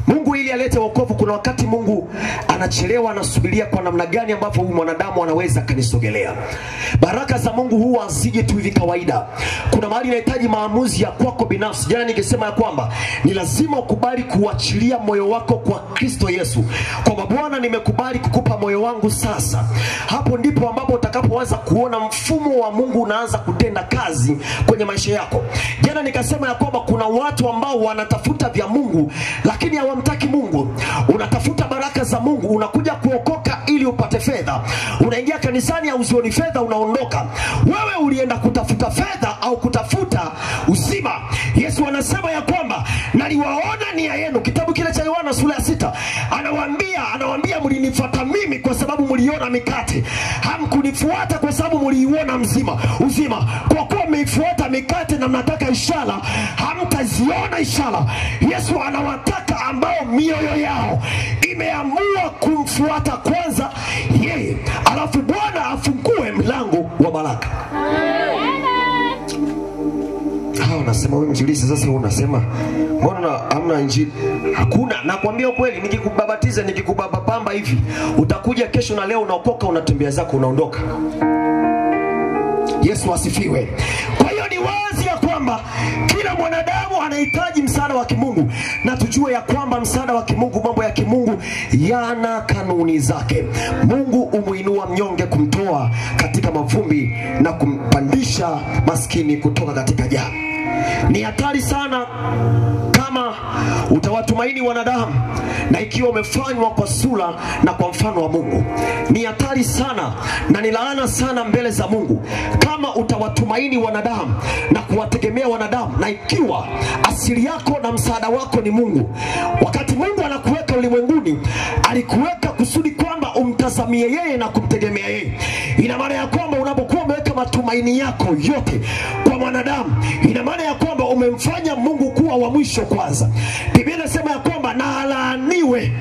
Speaker 8: Mungu ili alete wokovu, kuna wakati Mungu anachelewa, anasubiria kwa namna gani ambavyo huyu mwanadamu anaweza kanisogelea. Baraka za Mungu huwa asije tu hivi kawaida. Kuna mahali inahitaji maamuzi ya kwako binafsi. Jana ningesema ya kwamba ni lazima ukubali kuachilia moyo wako kwa Kristo Yesu. Kwa Bwana, nimekubali kukupa moyo wangu sasa. Hapo ndipo ambapo utakapoanza kuona mfumo wa Mungu unaanza kutenda kazi kwenye maisha yako. Jana nikasema ya kwamba kuna watu ambao wanatafuta vya Mungu lakini hawamtaki Mungu. Unatafuta baraka za Mungu, unakuja kuokoka ili upate fedha. Unaingia kanisani au usioni fedha unaondoka. Wewe ulienda kutafuta fedha au kutafuta uzima. Yesu anasema ya kwamba naliwaona nia yenu. Kitabu kile cha Yohana sura ya 6 anawaambia mlinifuata mimi kwa sababu mliona mikate. Hamkunifuata kwa sababu mliiona uzima. Kwa kuwa mmeifuata mikate na mnataka ishara, hamtaziona ishara. Yesu anawataka ambao mioyo yao imeamua kumfuata kwanza yeye, alafu Bwana afungue mlango wa baraka. Unasema wewe mjilisi sasa, unasema mbona hamna injili? Hakuna. Nakwambia ukweli, nikikubabatiza nikikubabapamba hivi, utakuja kesho na leo unaokoka, unatembea zako unaondoka. Yesu asifiwe. Kwa hiyo ni wazi ya kwamba kila mwanadamu anahitaji msaada wa kimungu, na tujue ya kwamba msaada wa kimungu, mambo ya kimungu yana kanuni zake. Mungu umuinua mnyonge kumtoa katika mavumbi na kumpandisha maskini kutoka katika jahannam. Ni hatari sana kama utawatumaini wanadamu na ikiwa umefanywa kwa sura na kwa mfano wa Mungu. Ni hatari sana na ni laana sana mbele za Mungu kama utawatumaini wanadamu na kuwategemea wanadamu na ikiwa asili yako na msaada wako ni Mungu. Wakati Mungu anakuweka ulimwenguni, alikuweka kusudi kwamba umtazamie yeye na kumtegemea yeye. Ina maana ya kwamba unapokuwa umeweka matumaini yako yote kwa mwanadamu, ina maana ya kwamba umemfanya Mungu kuwa wa mwisho kwanza. Biblia inasema ya kwamba na alaaniwe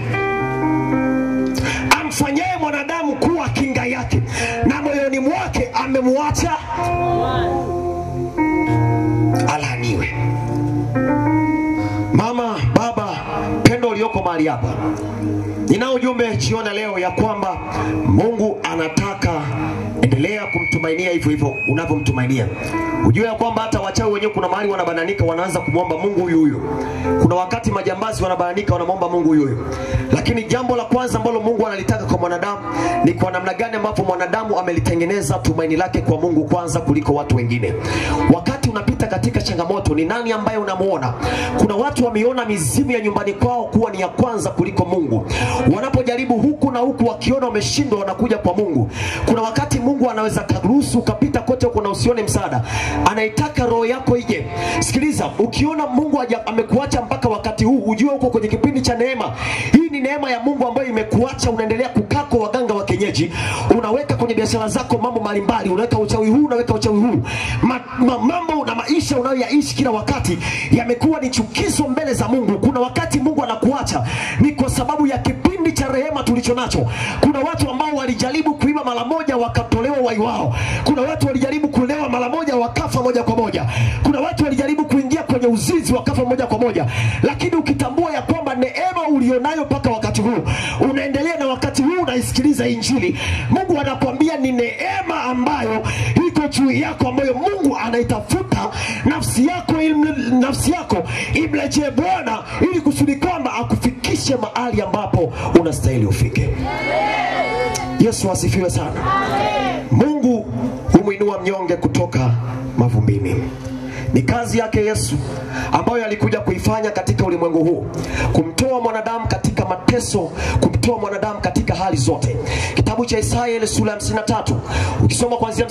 Speaker 8: amfanyaye mwanadamu kuwa kinga yake na moyoni mwake amemwacha, alaaniwe. Mama, baba, pendo ulioko mahali hapa, nina ujumbe jioni leo ya kwamba Mungu anataka endelea kumtumainia hivyo hivyo unavyomtumainia. Ujue ya kwamba hata wachawi wenyewe kuna mahali wanabananika, wanaanza kumwomba Mungu huyu huyu. Kuna wakati majambazi wanabananika, wanamwomba Mungu huyu huyu. Lakini jambo la kwanza ambalo Mungu analitaka kwa mwanadamu ni kwa namna gani ambapo mwanadamu amelitengeneza tumaini lake kwa Mungu kwanza kuliko watu wengine. Wakati unapita katika changamoto, ni nani ambaye unamuona? Kuna watu wameona mizimu ya nyumbani kwao kuwa ni ya kwanza kuliko Mungu. Wanapojaribu huku na huku, wakiona wameshindwa, wanakuja kwa Mungu. Kuna wakati Mungu anaweza kuruhusu ukapita kote huko na usione msaada. Anaitaka roho yako ije. Sikiliza, ukiona Mungu amekuacha mpaka wakati huu, ujue uko kwenye kipindi cha neema. Hii ni neema ya Mungu ambayo imekuacha unaendelea kukaa kwa waganga wa kienyeji. Unaweka kwenye biashara zako mambo mbalimbali, unaweka uchawi huu, unaweka uchawi huu. Mambo na maisha unayoyaishi kila wakati yamekuwa ni chukizo mbele za Mungu. Kuna wakati Mungu anakuacha ni kwa sababu ya kipindi cha rehema tulicho nacho. Kuna watu ambao walijaribu kuiba mara moja wakatolewa uhai wao. Kuna watu walijaribu kulewa mara moja wakafa moja kwa moja. Kuna watu walijaribu kuingia kwenye uzinzi wakafa moja kwa moja. Lakini ukitambua ya kwamba neema ulionayo mpaka wakati huu, unaendelea na wakati huu unaisikiliza injili, Mungu anakuambia ni neema ambayo iko juu yako, ambayo Mungu anaitafuta nafsi yako imrejee Bwana, ili kusudi kwamba akufikishe mahali ambapo unastahili ufike. Yesu asifiwe sana. Mungu humuinua mnyonge kutoka mavumbini. Ni kazi yake Yesu ambayo alikuja kuifanya katika ulimwengu huu, kumtoa mwanadamu katika mateso, kumtoa mwanadamu katika hali zote. Kitabu cha Isaya ile sura ya 53, ukisoma kuanzia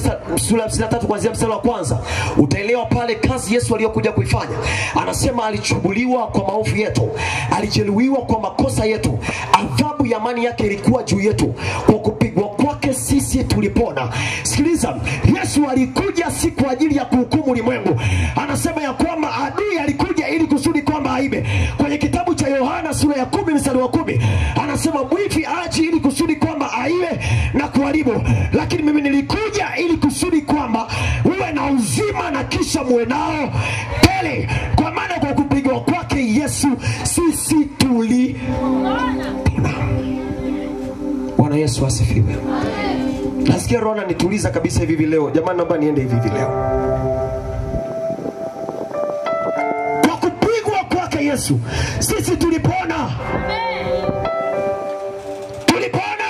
Speaker 8: sura ya 53 kuanzia mstari wa kwanza, utaelewa pale kazi Yesu aliyokuja kuifanya. Anasema alichubuliwa kwa maovu yetu, alijeruhiwa kwa makosa yetu, adhabu ya amani yake ilikuwa juu yetu, kwa kupigwa kwake sisi tulipona. Sikiliza, Yesu alikuja si kwa ajili ya kuhukumu ulimwengu. Anasema ya kwamba adui alikuja ili kusudi kwamba aibe. Kwenye kitabu cha Yohana sura ya 10 mstari wa 10, anasema mwivi aji ili kusudi kwamba aibe na kuharibu, lakini mimi nilikuja ili kusudi kwamba uwe na uzima na kisha muwe nao tele. Kwa maana kwa kupigwa kwake Yesu sisi tulipona. Bwana Yesu asifiwe. Nasikia roho ananituliza kabisa hivi leo. Jamani, naomba niende hivi leo. Kwa kupigwa kwake Yesu sisi tulipona. Tulipona.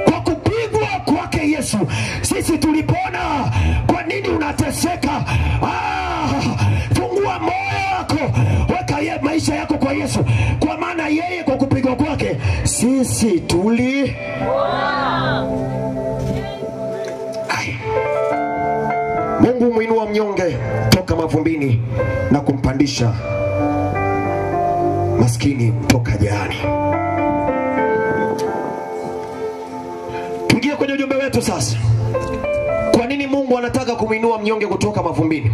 Speaker 8: Kwa kupigwa kwake Yesu sisi tulipona. Kwa nini unateseka? Fungua moyo wako, weka maisha yako kwa Yesu, kwa maana yeye kwa kupigwa kwake sisi tulipona. Mungu muinua mnyonge toka mavumbini na kumpandisha maskini toka jehani. Tuingie kwenye ujumbe wetu sasa. Kwa nini Mungu anataka kumuinua mnyonge kutoka mavumbini?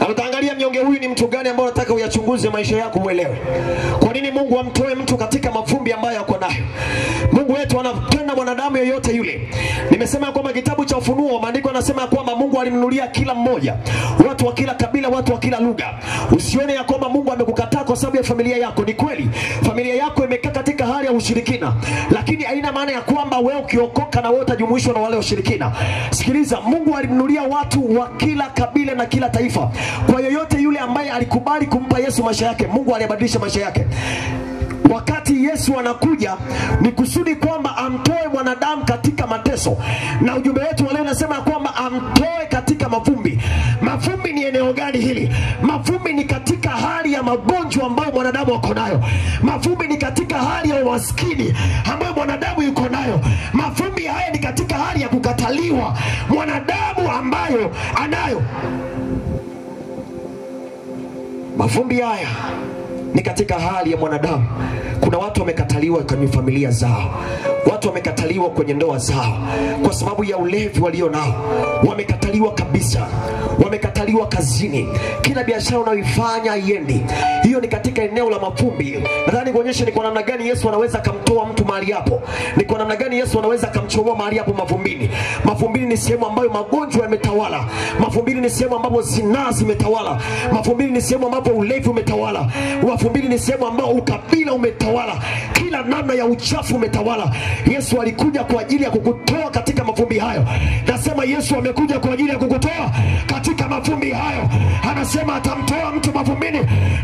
Speaker 8: Na tutaangalia mnyonge huyu ni mtu gani ambao anataka uyachunguze maisha yako uelewe. Kwa nini Mungu amtoe mtu katika mavumbi ambayo yako nayo? Mungu wetu anapenda mwanadamu yeyote yule. Nimesema kwamba kitabu cha Ufunuo, maandiko yanasema kwamba Mungu alimnunulia kila mmoja, watu wa kila kabila, watu wa kila lugha. Usione ya kwamba Mungu amekukataa kwa sababu ya familia yako. Ni kweli familia yako imekaa katika hali ya ushirikina, lakini haina maana ya kwamba wewe ukiokoka na wewe utajumuishwa na wale washirikina. Sikiliza, Mungu alimnunulia watu wa kila kabila na kila taifa. Kwa yoyote yule ambaye alikubali kumpa Yesu maisha yake, Mungu alibadilisha maisha yake. Wakati Yesu anakuja ni kusudi kwamba amtoe mwanadamu katika mateso. Na ujumbe wetu leo unasema kwamba amtoe katika mavumbi. Mavumbi ni eneo gani hili? Mavumbi ni katika hali ya magonjwa ambayo mwanadamu ako nayo. Mavumbi ni katika hali ya umaskini ambayo mwanadamu yuko nayo. Mavumbi haya ni katika hali ya kukataliwa mwanadamu ambayo anayo. Mavumbi haya ni katika hali ya mwanadamu. Kuna watu wamekataliwa kwenye familia zao, watu wamekataliwa kwenye ndoa zao kwa sababu ya ulevi walio nao, wamekataliwa kabisa, wamekataliwa kazini, kila biashara unayoifanya haiendi. Hiyo ni katika eneo la mavumbi. Nadhani kuonyesha ni kwa namna gani Yesu anaweza kumtoa mtu mahali hapo, ni kwa namna gani Yesu anaweza kumchomoa mahali hapo mavumbini. Mavumbini ni sehemu ambayo magonjwa yametawala, mavumbini ni sehemu ambapo zinaa zimetawala, mavumbini ni sehemu ambapo ulevi umetawala, mavumbini ni sehemu ambapo ukabila umetawala, kila namna ya uchafu umetawala. Yesu alikuja kwa ajili ya kukutoa katika mavumbi hayo. Nasema Yesu amekuja kwa ajili ya kukutoa katika mavumbi hayo. Anasema atamtoa mtu mavumbini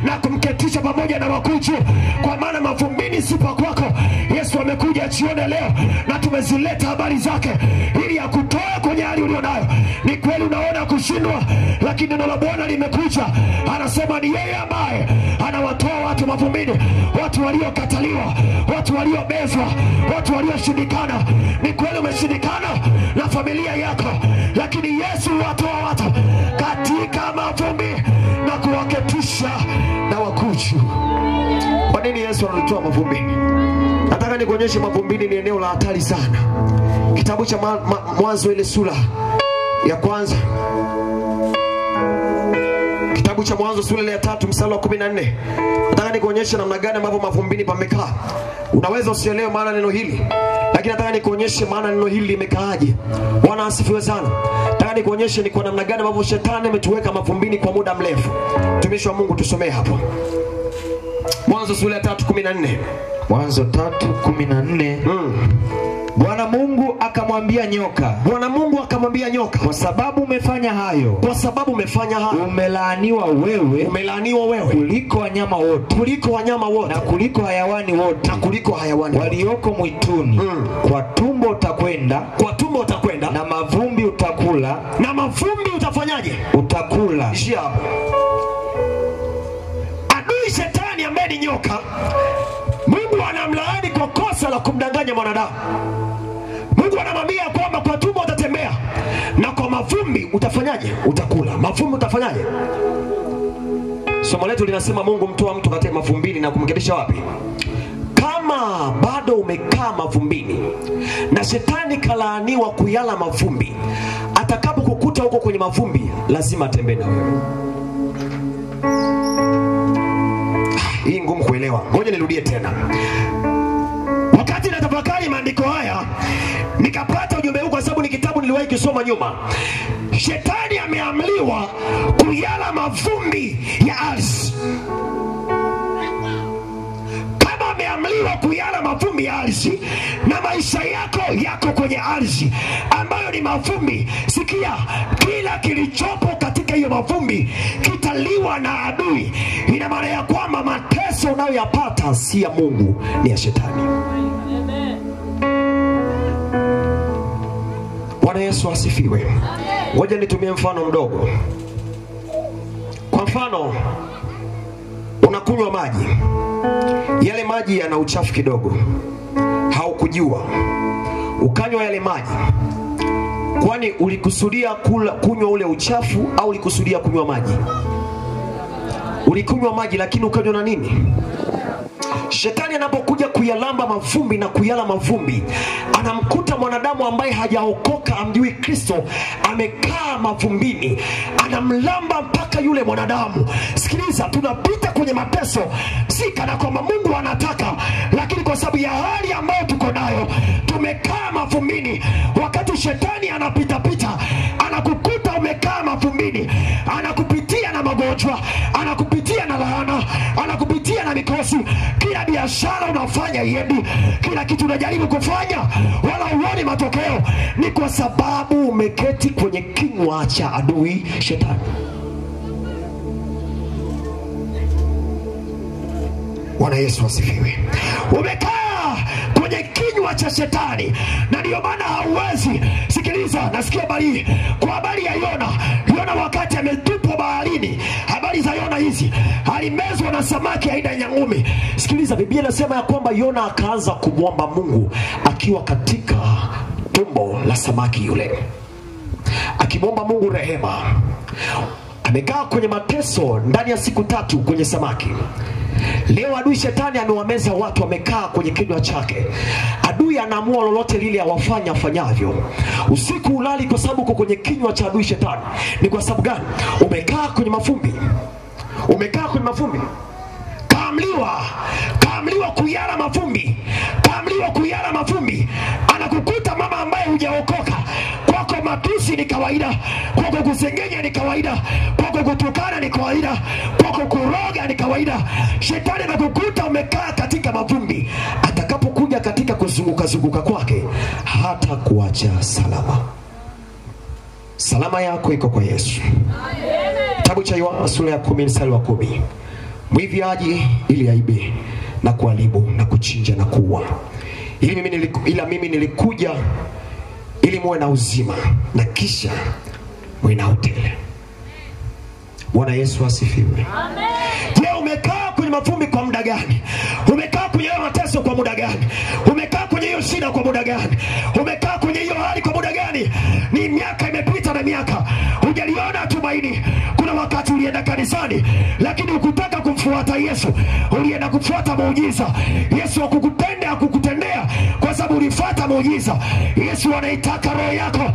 Speaker 8: na kumketisha pamoja na wakuchu, kwa maana mavumbini si pa kwako. Yesu amekuja jioni leo na tumezileta habari zake ili akutoe kwenye hali ulionayo. Ni kweli unaona kushindwa, lakini neno la Bwana limekuja. Anasema ni yeye ambaye anawatoa watu mavumbini, watu waliokataliwa, watu waliobezwa, watu walioshindikana. Ni kweli umeshindikana na familia yako, lakini Yesu watoa watu katika mavumbi na kuwaketisha na wakuchu. Kwa nini Yesu anatoa mavumbini? Nataka nikuonyeshe mavumbini ni eneo la hatari sana. Kitabu cha Mwanzo ile sura ya kwanza, kitabu cha Mwanzo sura ya 3 mstari wa 14. Nataka nikuonyeshe namna gani ambavyo mavumbini pamekaa. Unaweza usielewe maana neno hili, lakini nataka nikuonyeshe maana neno hili limekaaje. Bwana asifiwe sana. Nataka nikuonyeshe ni kwa namna gani ambavyo shetani ametuweka mavumbini kwa muda mrefu. Mtumishi wa Mungu tusomee hapo. Mwanzo sura ya 3:14.
Speaker 6: Mwanzo 3:14. Bwana Mungu akamwambia nyoka.
Speaker 8: Bwana Mungu akamwambia nyoka,
Speaker 6: kwa sababu umefanya hayo,
Speaker 8: kwa sababu umefanya hayo,
Speaker 6: umelaaniwa wewe,
Speaker 8: umelaaniwa wewe
Speaker 6: kuliko wanyama wote,
Speaker 8: kuliko wanyama wote,
Speaker 6: na kuliko hayawani wote,
Speaker 8: na kuliko hayawani
Speaker 6: walioko mwituni. Kwa tumbo utakwenda,
Speaker 8: kwa tumbo utakwenda,
Speaker 6: na mavumbi utakula,
Speaker 8: na mavumbi utafanyaje?
Speaker 6: Utakula.
Speaker 8: Ishia hapo. Adui shetani ambaye ni nyoka, Mungu anamlaani kwa kosa la kumdanganya mwanadamu. Mungu anamwambia kwamba kwa tumbo utatembea na kwa mavumbi utafanyaje? Utakula. Mavumbi utafanyaje? Somo letu linasema Mungu mtoa mtu katika mavumbini na kumketisha wapi? Kama bado umekaa mavumbini na shetani kalaaniwa kuyala mavumbi, atakapokukuta huko kwenye mavumbi lazima atembee na wewe. Hii ngumu kuelewa. Ngoja nirudie tena. Wakati natafakari maandiko haya, nikapata ujumbe huu kwa sababu ni kitabu niliwahi kusoma nyuma. Shetani ameamliwa kuyala mavumbi ya ardhi. Kama ameamliwa kuyala mavumbi ya ardhi, na maisha yako kwenye ardhi ambayo ni mavumbi, sikia, kila kilichopo katika hiyo mavumbi kitaliwa na adui. Ina maana ya kwamba mateso unayoyapata si ya Mungu, ni ya shetani. Bwana Yesu asifiwe. Ngoja nitumie mfano mdogo. Kwa mfano, unakunywa maji. Yale maji yana uchafu kidogo, haukujua, ukanywa yale maji. Kwani ulikusudia kunywa ule uchafu au ulikusudia kunywa maji? Ulikunywa maji, lakini ukanywa na nini? Shetani anapokuja kuyalamba mavumbi na kuyala mavumbi, anamkuta mwanadamu ambaye hajaokoka, amjui Kristo, amekaa mavumbini, anamlamba mpaka yule mwanadamu. Sikiliza, tunapita kwenye mateso si kana kwamba Mungu anataka, lakini kwa sababu ya hali ambayo tuko nayo tumekaa mavumbini. Wakati shetani anapita anakukuta umekaa mavumbini, anakupitia na magonjwa, anakupitia na laana, anakupitia na mikosi. Kila biashara unafanya iendi, kila kitu unajaribu kufanya wala huoni matokeo, ni kwa sababu umeketi kwenye kinywa cha adui shetani. Bwana Yesu asifiwe. Umekaa kwenye kinywa kinywa cha shetani, na ndio maana hauwezi. Sikiliza, nasikia habari kwa habari ya Yona. Yona wakati ametupwa baharini, habari za Yona hizi, alimezwa na samaki aina ya nyangumi. Sikiliza, Biblia inasema ya kwamba Yona akaanza kumwomba Mungu akiwa katika tumbo la samaki yule, akimwomba Mungu rehema. Amekaa kwenye mateso ndani ya siku 3 kwenye samaki. Leo adui shetani amewameza watu, wamekaa kwenye kinywa chake. Adui anaamua lolote lile afanyavyo. Usiku ulali kwa sababu uko kwenye kinywa cha adui shetani. Ni kwa sababu gani? Umekaa kwenye mafumbi. Umekaa kwenye mafumbi. Kaamliwa kuyala mafumbi. Kaamliwa kuyala mafumbi. Anakukuta mama ambaye hujaokoka. Kwako matusi ni kawaida, kwako kusengenya ni kawaida, kwako kutukana ni kawaida, kwako kuroga ni kawaida. Shetani anakukuta umekaa katika mavumbi. Atakapokuja katika kuzunguka kwake, hata kuacha salama. Salama yako iko kwa Yesu. Kitabu cha Yohana sura ya 10 mstari wa 10. Mwivi aje ili aibe na kuharibu na kuchinja na kuua. Ila mimi nilikuja ili muwe na uzima na kisha muwe na utele. Bwana Yesu asifiwe. Amen. Je, umekaa kwenye mafumbi kwa muda gani? Umekaa kwenye hiyo mateso kwa muda gani? Umekaa kwenye hiyo shida kwa muda gani? Umekaa kwenye hiyo hali kwa muda gani? Ni miaka imepita na miaka, hujaliona tumaini. Kuna wakati ulienda kanisani lakini ukutaka kumfuata Yesu, ulienda kufuata muujiza. Yesu hakukutendea kwa sababu ulifuata muujiza. Yesu anaitaka roho yako.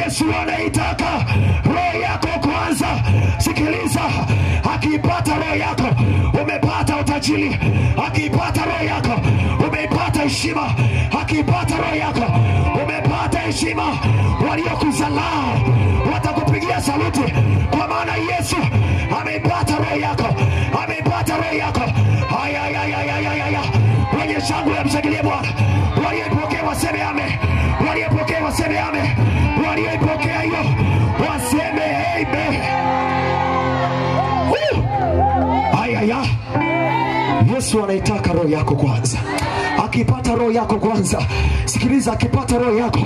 Speaker 8: Yesu anaitaka roho yako kwanza. Sikiliza, akiipata roho yako umepata utajiri. Akiipata roho yako umepata heshima. Akiipata roho yako umepata heshima. Waliokuzalaa watakupigia saluti, kwa maana Yesu ameipata roho yako. Ameipata roho yako. Haya. Wenye shangwe ya mshangilie Bwana. Waliyepokea waseme amen. Waliyepokea waseme amen. Waliyepokea hiyo waseme amen. Haya. Yesu anaitaka roho yako kwanza. Akipata roho yako kwanza, sikiliza, akipata roho yako,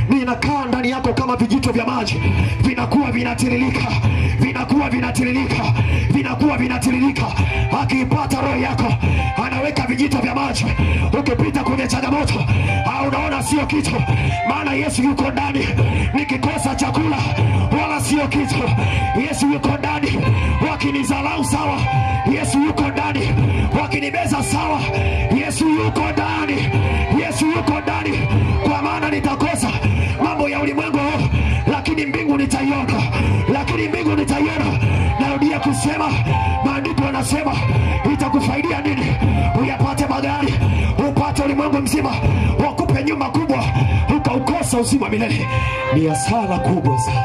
Speaker 8: ni inakaa ndani yako kama vijito vya maji, vinakuwa vinatiririka. Akipata roho yako, anaweka vijito vya maji. Ukipita kwenye changamoto, unaona sio kitu, maana Yesu yuko ndani. Nikikosa chakula wala sio kitu, Yesu yuko ndani. Wakinizalau sawa, Yesu yuko ndani. Wakinibeza sawa, Yesu yuko ndani. Yesu yuko ndani. Kwa maana nitakosa mambo ya ulimwengu, lakini mbingu nitaiona. Narudia kusema, maandiko yanasema, itakufaidia nini uyapate magari, upate ulimwengu mzima, wakupe nyumba kubwa, ukaukosa uzima milele? Ni hasara kubwa sana.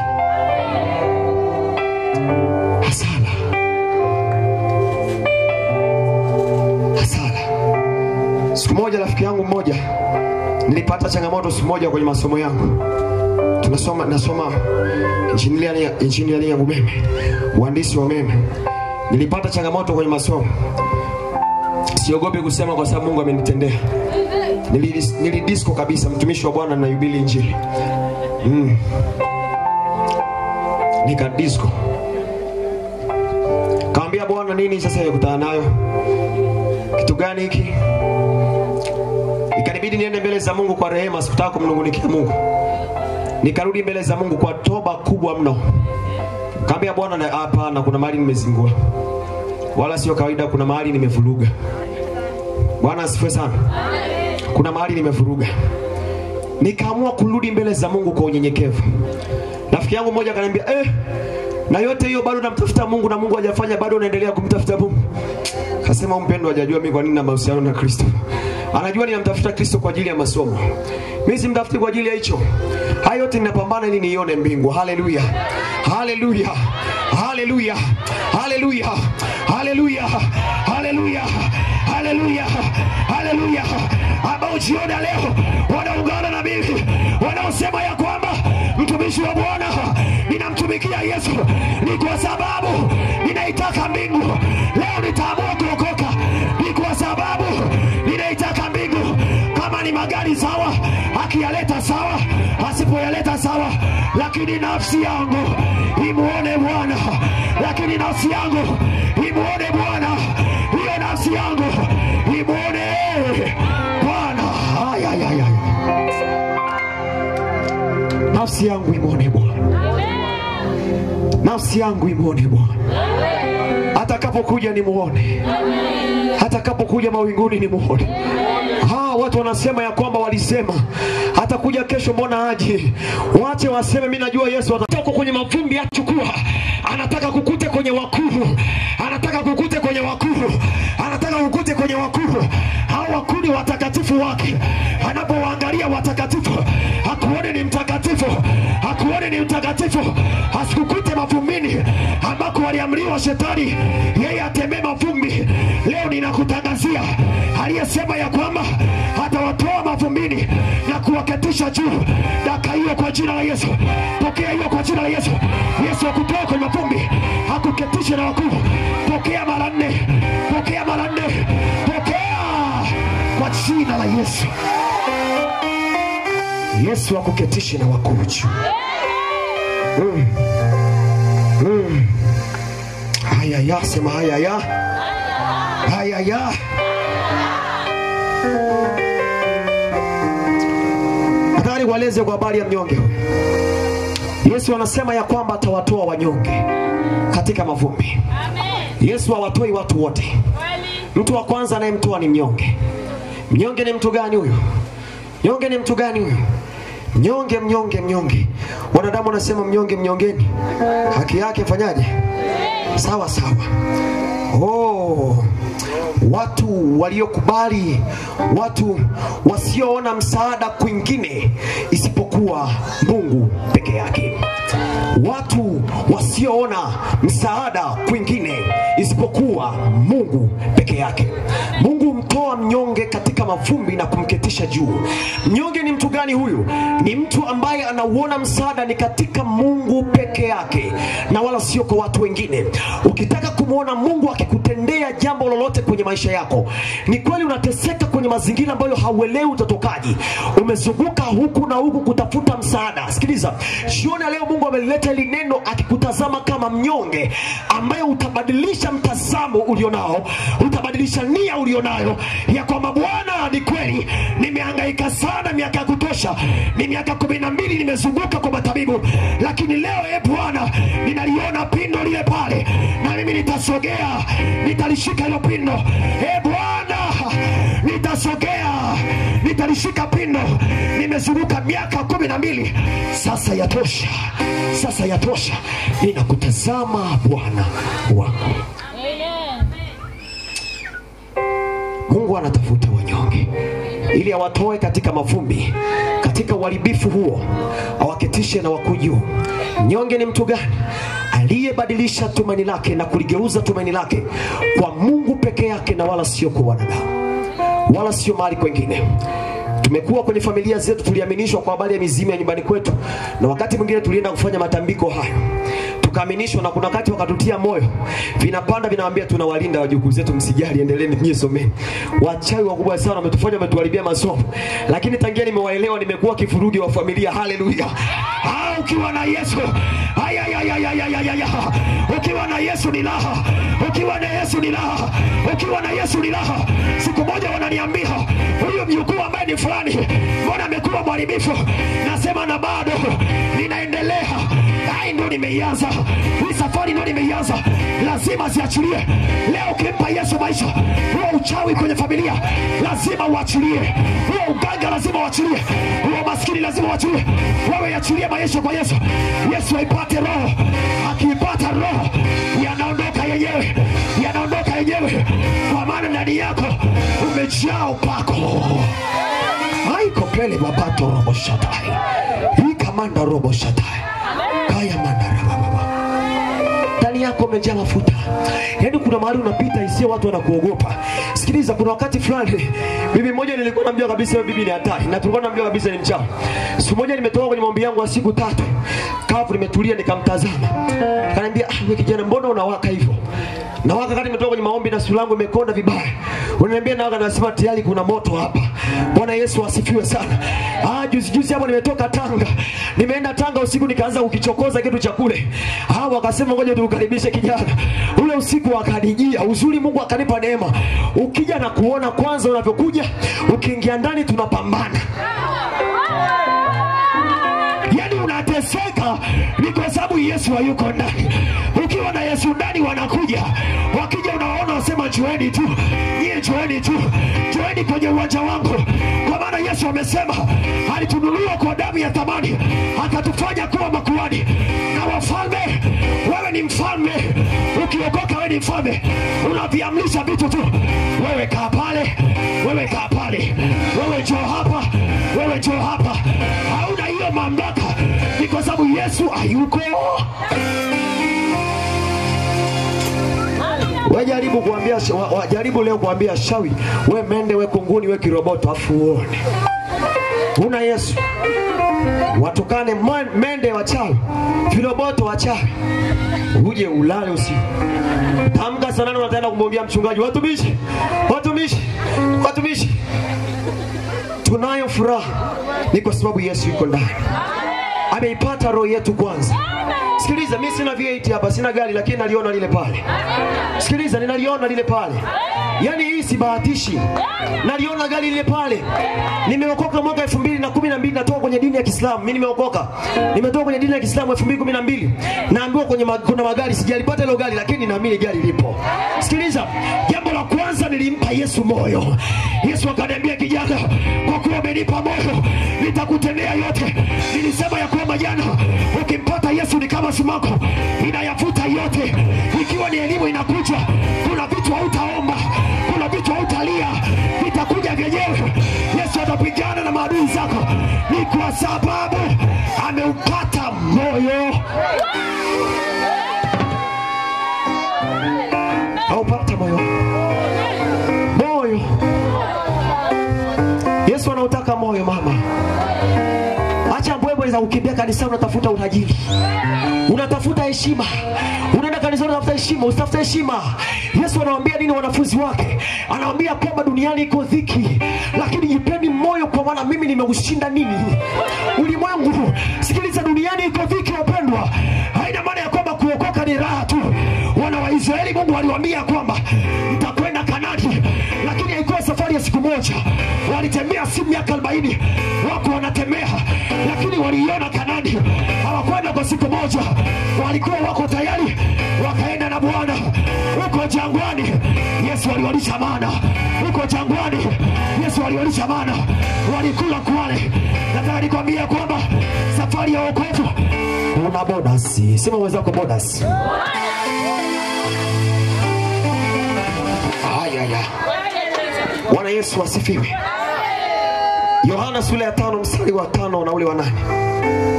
Speaker 8: Hasara. Siku moja rafiki yangu mmoja, nilipata changamoto siku moja kwenye masomo yangu. Nasoma engineering ya umeme, uhandisi wa umeme. Nilipata changamoto kwenye masomo. Siogopi kusema kwa sababu Mungu amenitendea. Nilidisco kabisa, mtumishi wa Bwana na Yubili Injili. Nikadisco. Kaambia Bwana, nini sasa yakutana nayo? Kitu gani hiki? Ikanibidi niende mbele za Mungu kwa rehema, sikutaka kumnungunikia Mungu. Nikarudi mbele za Mungu kwa toba kubwa mno. Kaambia Bwana, hapana, kuna mahali nimezingua. Wala sio kawaida, kuna mahali nimevuruga. Bwana asifiwe sana. Kuna mahali nimevuruga. Nikaamua kurudi mbele za Mungu kwa unyenyekevu. Rafiki yangu mmoja akaniambia, na yote hiyo bado namtafuta Mungu na Mungu hajafanya, bado unaendelea kumtafuta Mungu? Kasema mpendwa, hajajua mimi kwa nini na mahusiano na Kristo. Anajua ninamtafuta Kristo kwa ajili ya masomo. Mimi simtafuti kwa ajili ya hicho. Hayo yote ninapambana ili nione mbingu. Haleluya. Haleluya. Haleluya. Haleluya. Haleluya. Haleluya. Haleluya. Haleluya. Ambao jioni leo wanaungana na mimi, wanaosema ya kwamba mtumishi wa Bwana, ninamtumikia Yesu ni kwa sababu ninaitaka mbingu. Leo nitaamua kuokoka ni kwa sababu ninaitaka mbingu. Kama ni magari sawa, akiyaleta sawa, asipoyaleta sawa, lakini nafsi yangu imuone Bwana, lakini nafsi yangu imuone Bwana, hiyo nafsi yangu imuone Bwana. Nafsi yangu imuone Bwana, nafsi yangu imuone Bwana. Atakapokuja nimuone, atakapokuja mawinguni nimuone. Watu wanasema ya kwamba walisema atakuja kesho, mbona aje? Wache waseme, mimi najua Yesu atatoka kwenye mavumbi achukua. Anataka kukute kwenye wakuu, anataka kukute kwenye wakuu, anataka kukute kwenye wakuu. Hao wakuu ni watakatifu wake. Anapowaangalia watakatifu, hakuone ni mtakatifu, hakuone ni mtakatifu. Asikukute mavumbini ambako waliamriwa shetani yeye atembee mavumbi. Leo ninakutangazia aliyesema ya kwamba atawatoa mavumbini na kuwaketisha juu. Daka hiyo kwa jina la Yesu. Pokea hiyo kwa jina la Yesu. Yesu akutoa kwenye mavumbi, hakuketisha na wakuu. Pokea mara 4. Pokea mara 4. Pokea kwa jina la Yesu. Yesu akuketishe na wakuu juu. Haya sema haya. Haya. Nataka niwaeleze kwa habari ya mnyonge. Yesu anasema ya kwamba atawatoa wanyonge katika mavumbi. Yesu hawatoi watu wote. Mtu wa kwanza anayemtoa ni mnyonge. Mnyonge ni mtu gani huyo? Mnyonge ni mtu gani huyo? Mnyonge. Wanadamu wanasema mnyonge mnyongeni, haki yake fanyaje? Sawa. Watu waliokubali, watu wasioona msaada kwingine isipokuwa Mungu peke yake. Watu wasioona msaada kwingine isipokuwa Mungu peke yake. Mungu mtoa mnyonge katika mavumbi na kumketisha juu. Mnyonge ni mtu gani huyu? Ni mtu ambaye anauona msaada ni katika Mungu peke yake na wala sio kwa watu wengine. Ukitaka kumuona Mungu akikutendea jambo lolote kwenye maisha yako, ni kweli unateseka kwenye mazingira ambayo hauelewi utatokaji, umezunguka huku na huku kutafuta msaada. Sikiliza, jioni leo Mungu ameleta hili neno akikutazama kama mnyonge, ambaye utabadilisha mtazamo ulionao, utabadilisha nia ulionayo ya kwamba Bwana, ni kweli nimehangaika sana miaka ya kutosha, ni miaka 12 nimezunguka kwa matabibu, lakini leo Bwana ninaliona pindo lile pale, na mimi nitasogea, nitalishika hilo pindo. Bwana, nitasogea, nitalishika pindo. Nimezunguka miaka 12, sasa yatosha, ninakutazama Bwana wangu. Mungu anatafuta wanyonge ili awatoe katika mavumbi, katika uharibifu huo, awaketishe na wakuu juu. Mnyonge ni mtu gani? Aliyebadilisha tumaini lake na kuligeuza tumaini lake kwa Mungu peke yake na wala sio kwa wanadamu, wala sio mahali kwingine. Tumekuwa kwenye familia zetu tuliaminishwa kwa habari ya mizimu ya nyumbani kwetu, na wakati mwingine tulienda kufanya matambiko hayo tukaaminishwa, na kuna wakati wakatutia moyo, vinapanda vinawaambia tunawalinda wajukuu zetu, msijali, endeleeni nyinyi someni. Wachawi wakubwa sana wametufanya, wametuharibia masomo, lakini tangia nimewaelewa nimekuwa kifurugi wa familia. Haleluya. Ukiwa na Yesu, ukiwa na Yesu ni raha, ukiwa na Yesu ni raha, ukiwa na Yesu ni raha. Siku moja wananiambia huyo mjukuu ambaye ni fulani, mbona amekuwa mharibifu? Nasema na bado ninaendelea. Ndio nimeianza hii safari, ndio nimeianza, lazima ziachilie. Leo ukimpa Yesu maisha, huo uchawi kwenye familia lazima uachilie, huo uganga lazima uachilie, huo maskini lazima uachilie. Wewe achilie maisha kwa Yesu. Yesu aipate roho, akiipata roho yanaondoka yenyewe, kwa maana ndani yako umejaa upako. Haiko pele mapato robo shatai, hii kamanda robo shatai, kaya mandara baba, ndani yako umejaa mafuta. Yaani kuna mahali unapita isiyo watu wanakuogopa. Sikiliza, kuna wakati fulani bibi mmoja nilikuwa namjua kabisa huyo bibi ni hatari, na tulikuwa namjua kabisa ni mchawi. Siku moja nimetoka kwenye maombi yangu ya siku 3, kafu nimetulia, nikamtazama, akaniambia wewe kijana, mbona unawaka hivyo? Na wakati nimetoka kwenye maombi na sura yangu imekonda vibaya. Unaniambia na nasema tayari kuna moto hapa. Bwana Yesu asifiwe sana. Juzi hapo nimetoka Tanga. Nimeenda Tanga usiku nikaanza kukichokoza kitu cha kule. Wakasema ngoja tuukaribishe kijana. Ule usiku wakanijia. Uzuri Mungu akanipa neema. Ukija na kuona kwanza unavyokuja, ukiingia ndani tunapambana. Yaani unateseka ni kwa sababu Yesu hayuko ndani. Ukiwa na Yesu ndani wanakuja. Wakija unaona wasema njoeni tu. Njoeni tu. Njoeni kwenye uwanja wangu. Kwa maana Yesu amesema alitununulia kwa damu ya thamani, akatufanya kuwa makuhani na wafalme. Wewe ni mfalme. Ukiokoka wewe ni mfalme. Unaviamrisha vitu tu. Wewe kaa pale. Wewe kaa pale. Wewe njoo hapa. Wewe njoo hapa. Hauna hiyo mamlaka. Ni kwa sababu Yesu hayuko. Wajaribu kuambia, wajaribu leo kuambia shawi, we mende, we kunguni, we kiroboto, afu uone. Una Yesu. Watukane mende wachawi, kiroboto wachawi. Uje ulale usiku. Tamka sana unataka kumwambia mchungaji, watumishi, watumishi, watumishi. Tunayo furaha ni kwa sababu Yesu yuko ndani. Ameipata roho yetu kwanza. Sikiliza, mimi sina V8 hapa, sina gari, lakini naliona lile pale. Sikiliza, ninaliona lile pale. Yaani hii si bahatishi. Naliona gari lile pale. Nimeokoka mwaka 2012, natoka kwenye dini ya Kiislamu. Mimi nimeokoka. Nimetoka kwenye dini ya Kiislamu 2012. Naambiwa kuna magari, sijalipata ile gari, lakini naamini gari lipo. Sikiliza, jambo la kwanza nilimpa Yesu moyo. Yesu akaniambia, kijana, kwa kuwa umenipa moyo, nitakutendea yote. Nilisema ya kwamba jana, ukimpata Yesu ni kama sumako, inayafuta yote. Ikiwa ni elimu inakuja, kuna vitu hautaomba, kuna vitu hautalia, vitakuja vyenyewe. Yesu atapigana na maadui zako. Ni kwa sababu ameupata moyo. Aupata moyo. Moyo. Yesu anautaka moyo, mama. Acha mbwembwe za kukimbia kanisani unatafuta utajiri. Unatafuta heshima. Unaenda kanisani unatafuta heshima, usitafuta heshima. Yesu anawaambia nini wanafunzi wake? Anawaambia kwamba duniani iko dhiki, lakini jipeni moyo kwa maana mimi nimeushinda nini? Ulimwengu. Sikiliza, duniani iko dhiki wapendwa. Haina maana ya kwamba kuokoka ni raha tu. Wana wa Israeli Mungu aliwaambia kwamba mtakwenda Kanaani, lakini haikuwa safari ya siku moja. Walitembea si miaka 40. Wako wanatembea, lakini waliona Kanaani. Hawakwenda kwa siku moja. Walikuwa wako tayari, wakaenda na Bwana. Huko jangwani Yesu aliwalisha mana. Huko jangwani Yesu aliwalisha mana. Walikula kwale. Nataka nikwambie kwamba safari ya wokovu una bonus. Sema wenzako bonus. Bwana Yesu asifiwe. Yohana sura ya 5 mstari wa 5 na ule wa 8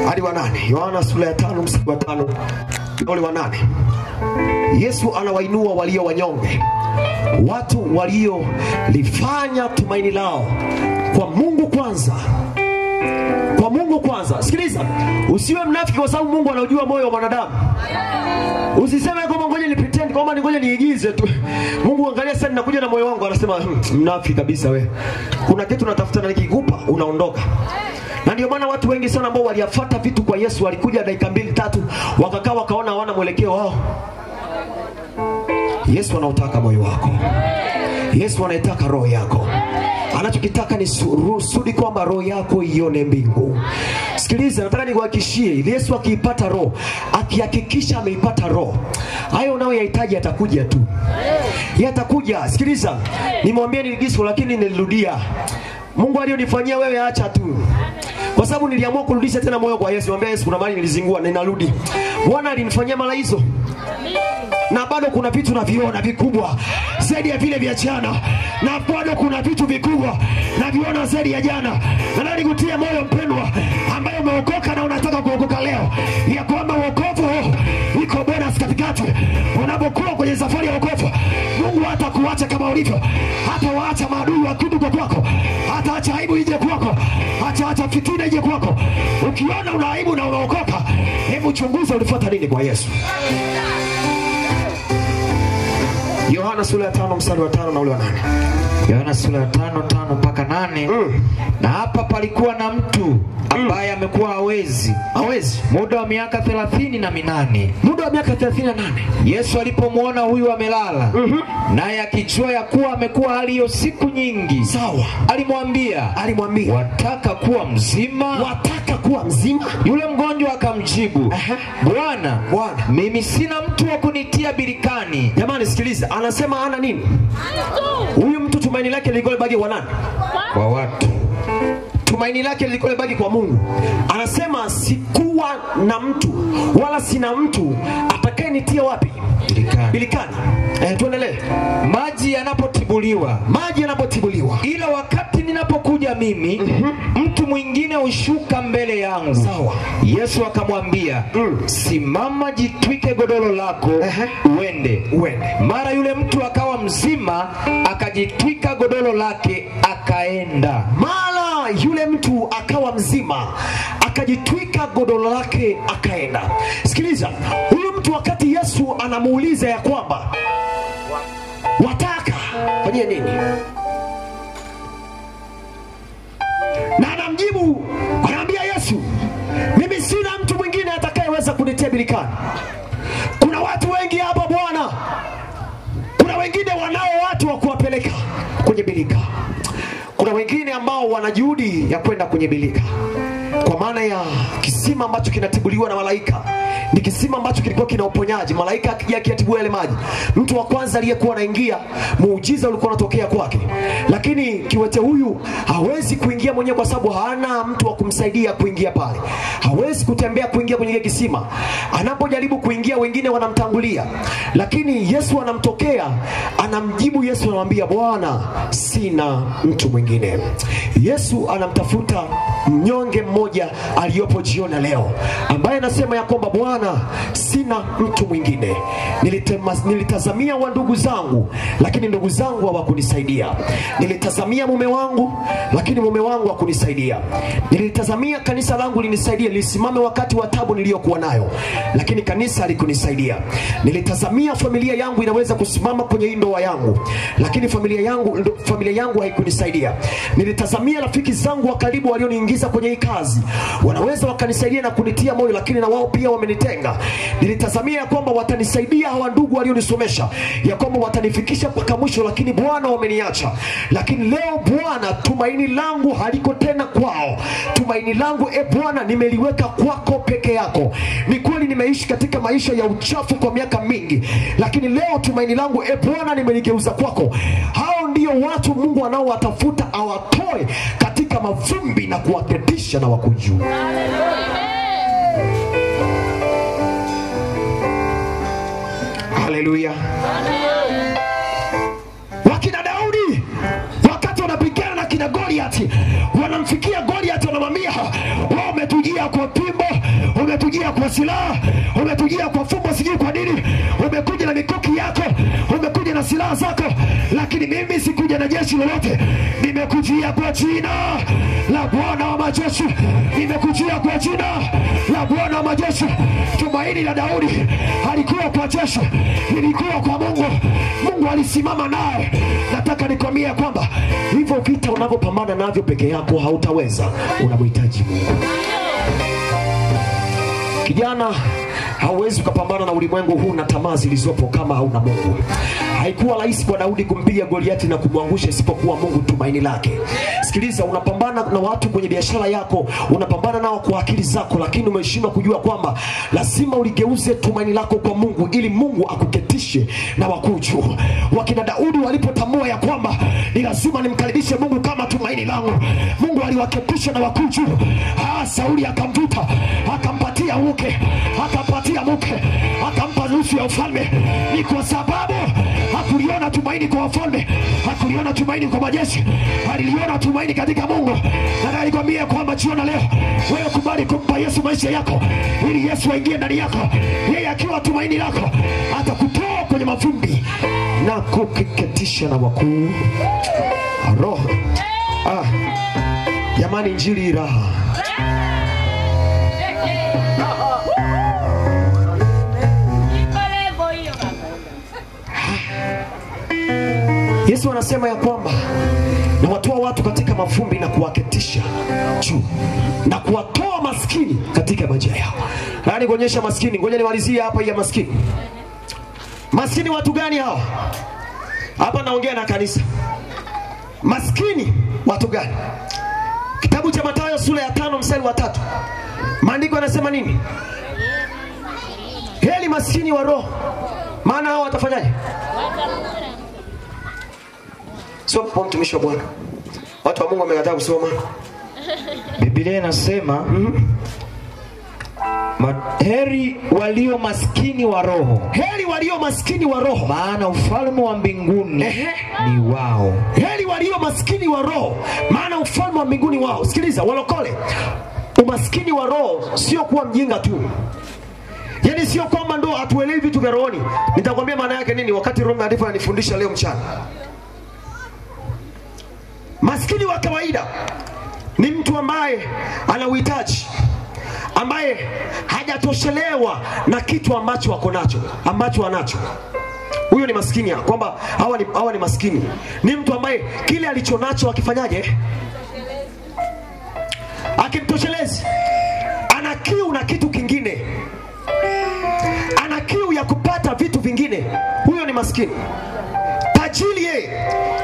Speaker 8: hadi wa 8. Yohana sura ya 5 mstari wa 5 na ule wa 8. Yesu anawainua walio wanyonge, watu waliolifanya tumaini lao kwa Mungu kwanza. Kwa Mungu kwanza. Sikiliza, usiwe mnafiki kwa sababu Mungu anajua moyo wa wanadamu. Usiseme kama ngoja ni pretend, kama ngoja niigize tu. Mungu angalia sana nakuja na moyo wangu, anasema mnafiki kabisa we. Kuna kitu natafuta na nikikupa unaondoka. Na ndio maana watu wengi sana ambao waliafuata vitu kwa Yesu walikuja dakika 2-3 wakakaa wakaona hawana mwelekeo wao. Yesu anautaka moyo wako. Yesu anaitaka roho yako. Anachokitaka ni kusudi kwamba roho yako ione mbingu. Sikiliza, nataka nikuhakikishie, Yesu akiipata roho, akihakikisha ameipata roho, hayo unayoyahitaji yatakuja tu. Yatakuja. Sikiliza, nimwambie niligiso lakini nilirudia. Mungu alionifanyia wewe acha tu. Kwa sababu niliamua kurudisha tena moyo kwa Yesu. Mwambie Yesu, kuna mali nilizingua na ninarudi. Bwana alinifanyia mara hizo. Na bado kuna vitu naviona vikubwa zaidi ya vile vya jana. Na bado kuna vitu vikubwa naviona zaidi ya jana. Na nani kutia moyo mpendwa ambaye umeokoka na unataka kuokoka leo, ya kwamba wokovu iko bonus katikati. Unapokuwa kwenye safari ya wokovu, Mungu hatakuacha kama ulivyo. Hata waacha maadui wakija kwako. Hata acha aibu ije kwako. Hata fitina ije kwako. Ukiona una aibu na unaokoka, hebu chunguza ulifuata nini kwa Yesu. Yohana sura ya 5 mstari wa 5 na ule wa 8.
Speaker 6: Yohana sura ya 5 mpaka 8. Na hapa palikuwa na mtu ambaye amekuwa hawezi muda wa miaka 38.
Speaker 8: Muda wa miaka 38.
Speaker 6: Yesu alipomwona huyu amelala, naye akijua ya kuwa amekuwa hali hiyo siku nyingi,
Speaker 8: sawa,
Speaker 6: alimwambia, wataka kuwa mzima?
Speaker 8: Wataka kuwa mzima?
Speaker 6: Yule mgonjwa akamjibu, Bwana, mimi sina mtu wa kunitia birikani.
Speaker 8: Jamani sikiliza, anasema ana nini? Huyu mtu tumaini lake lilikuwa libaki kwa nani?
Speaker 6: Kwa watu.
Speaker 8: Tumaini lake lilikuwa libaki kwa Mungu. Anasema sikuwa na mtu wala sina mtu atakayenitia wapi? Birikani. Tuendelee.
Speaker 6: Maji yanapotibuliwa,
Speaker 8: ila
Speaker 6: wakati ninapokuja mimi, mtu mwingine ushuka mbele yangu.
Speaker 8: Sawa.
Speaker 6: Yesu akamwambia, simama, jitwike godoro lako, uende. Mara yule mtu akawa mzima, akajitwika godoro lake, akaenda.
Speaker 8: Mara yule mtu akawa mzima, akajitwika godoro lake, akaenda. Sikiliza, huyu mtu wakati Yesu anamuuliza ya kwamba wataka fanyie nini, na anamjibu, anaambia Yesu, mimi sina mtu mwingine atakayeweza kunitia birikani. Kuna watu wengi hapa Bwana, kuna wengine wanao watu wa kuwapeleka kwenye birika, kuna wengine ambao wana juhudi ya kwenda kwenye birika, kwa maana ya kisima ambacho kinatibuliwa na malaika. Ni kisima ambacho kilikuwa kina uponyaji. Malaika akija akiyatibua yale maji, mtu wa kwanza aliyekuwa anaingia, muujiza ulikuwa unatokea kwake. Lakini kiwete huyu hawezi kuingia mwenyewe kwa sababu hana mtu wa kumsaidia kuingia pale. Hawezi kutembea kuingia kwenye kisima. Anapojaribu kuingia, wengine wanamtangulia. Lakini Yesu anamtokea, anamjibu Yesu, anamwambia, Bwana, sina mtu mwingine. Yesu anamtafuta mnyonge mmoja aliyopo jioni leo, ambaye anasema ya kwamba, Bwana, sina mtu mwingine. Nilitazamia wa ndugu zangu, lakini ndugu zangu hawakunisaidia. Nilitazamia mume wangu, lakini mume wangu hakunisaidia. Nilitazamia kanisa langu linisaidie, lisimame wakati wa taabu niliyokuwa nayo, lakini kanisa halikunisaidia. Nilitazamia familia yangu inaweza kusimama kwenye ndoa yangu, lakini familia yangu haikunisaidia. Nilitazamia rafiki zangu wa karibu walioniingiza kwenye hii kazi wanaweza wakanisaidia na kunitia moyo, lakini na wao pia wamenitenga. Nilitazamia kwamba watanisaidia hawa ndugu walionisomesha, ya kwamba watanifikisha mpaka mwisho, lakini Bwana wameniacha. Lakini leo Bwana, tumaini langu haliko tena kwao. Tumaini langu Bwana nimeliweka kwako peke yako. Ni kweli nimeishi katika maisha ya uchafu kwa miaka mingi, lakini leo tumaini langu Bwana nimeligeuza kwako. Hao ndio watu Mungu anaowatafuta awatoe katika mavumbi na kuwaketisha na wakujua. Haleluya. Wakina Daudi wakati wanapigana na kina Goliath, wanamfikia Goliath, wanamwambia, wewe umetujia kwa pimbo, umetujia kwa silaha, umetujia kwa fumbo, sijui kwa nini, umekuja na mikuki yako, umekuja na silaha zako, lakini mimi sikuja na jeshi lolote. Nimekujia kwa jina la Bwana wa majeshi, nimekujia kwa jina la Bwana wa majeshi. Tumaini la Daudi halikuwa kwa jeshi, lilikuwa kwa Mungu. Mungu alisimama naye. Nataka nikwambie kwamba hivyo vita unavyopambana navyo peke yako hautaweza, unamhitaji Mungu. Kijana, hauwezi kupambana na ulimwengu huu na tamaa zilizopo kama hauna Mungu. Haikuwa rahisi kwa Daudi kumpiga Goliathi na kumwangusha isipokuwa Mungu tumaini lake. Sikiliza, unapambana na watu kwenye biashara yako, unapambana nao kwa akili zako, lakini umeshindwa kujua kwamba lazima uligeuze tumaini lako kwa Mungu ili Mungu akuketishe na wakuju. Wakina Daudi walipotambua ya kwamba ni lazima nimkaribishe Mungu kama tumaini langu, Mungu aliwaketisha na wakuju. Sauli akamvuta, akampatia mke, akampa nusu ya ufalme. Ni kwa sababu hakuliona tumaini kwa wafalme, hakuliona tumaini kwa majeshi, aliliona tumaini katika Mungu. Na nalikwambia kwamba jioni leo wewe kubali kumpa Yesu maisha yako, ili Yesu aingie ndani yako. Yeye akiwa tumaini lako, atakutoa kwenye mavumbi na kukuketisha na wakuu roho. Jamani, injili raha. Yesu anasema ya kwamba na watoa watu katika mavumbi na kuwaketisha juu na kuwatoa maskini katika majia yao. Yaani kuonyesha maskini. Ngoja nimalizie hapa ya maskini. Maskini watu gani hawa? Hapa naongea na kanisa. Maskini watu gani? Kitabu cha Mathayo sura ya 5 mstari wa 3. Maandiko yanasema nini? Heri maskini wa roho, maana hao watafanyaje? Sio kwa mtumishi wa Bwana. Watu wa Mungu wamekataa kusoma.
Speaker 6: Biblia inasema heri walio maskini wa roho.
Speaker 8: Heri walio maskini wa roho,
Speaker 6: maana ufalme wa mbinguni ni wao.
Speaker 8: Heri walio maskini wa roho, maana ufalme wa mbinguni wao. Sikiliza walokole. Umaskini wa roho sio kuwa mjinga tu. Yaani sio kwamba ndo atuelewi vitu vya rohoni. Nitakwambia maana yake nini wakati Roho Mtakatifu ananifundisha leo mchana. Maskini wa kawaida ni mtu ambaye ana uhitaji, ambaye hajatoshelewa na kitu ambacho wako nacho, ambacho anacho. Huyo ni maskini. Kwamba hawa ni maskini. Ni mtu ambaye kile alichonacho akifanyaje? Akimtoshelezi. Ana kiu na kitu kingine. Ana kiu ya kupata vitu vingine. Huyo ni maskini.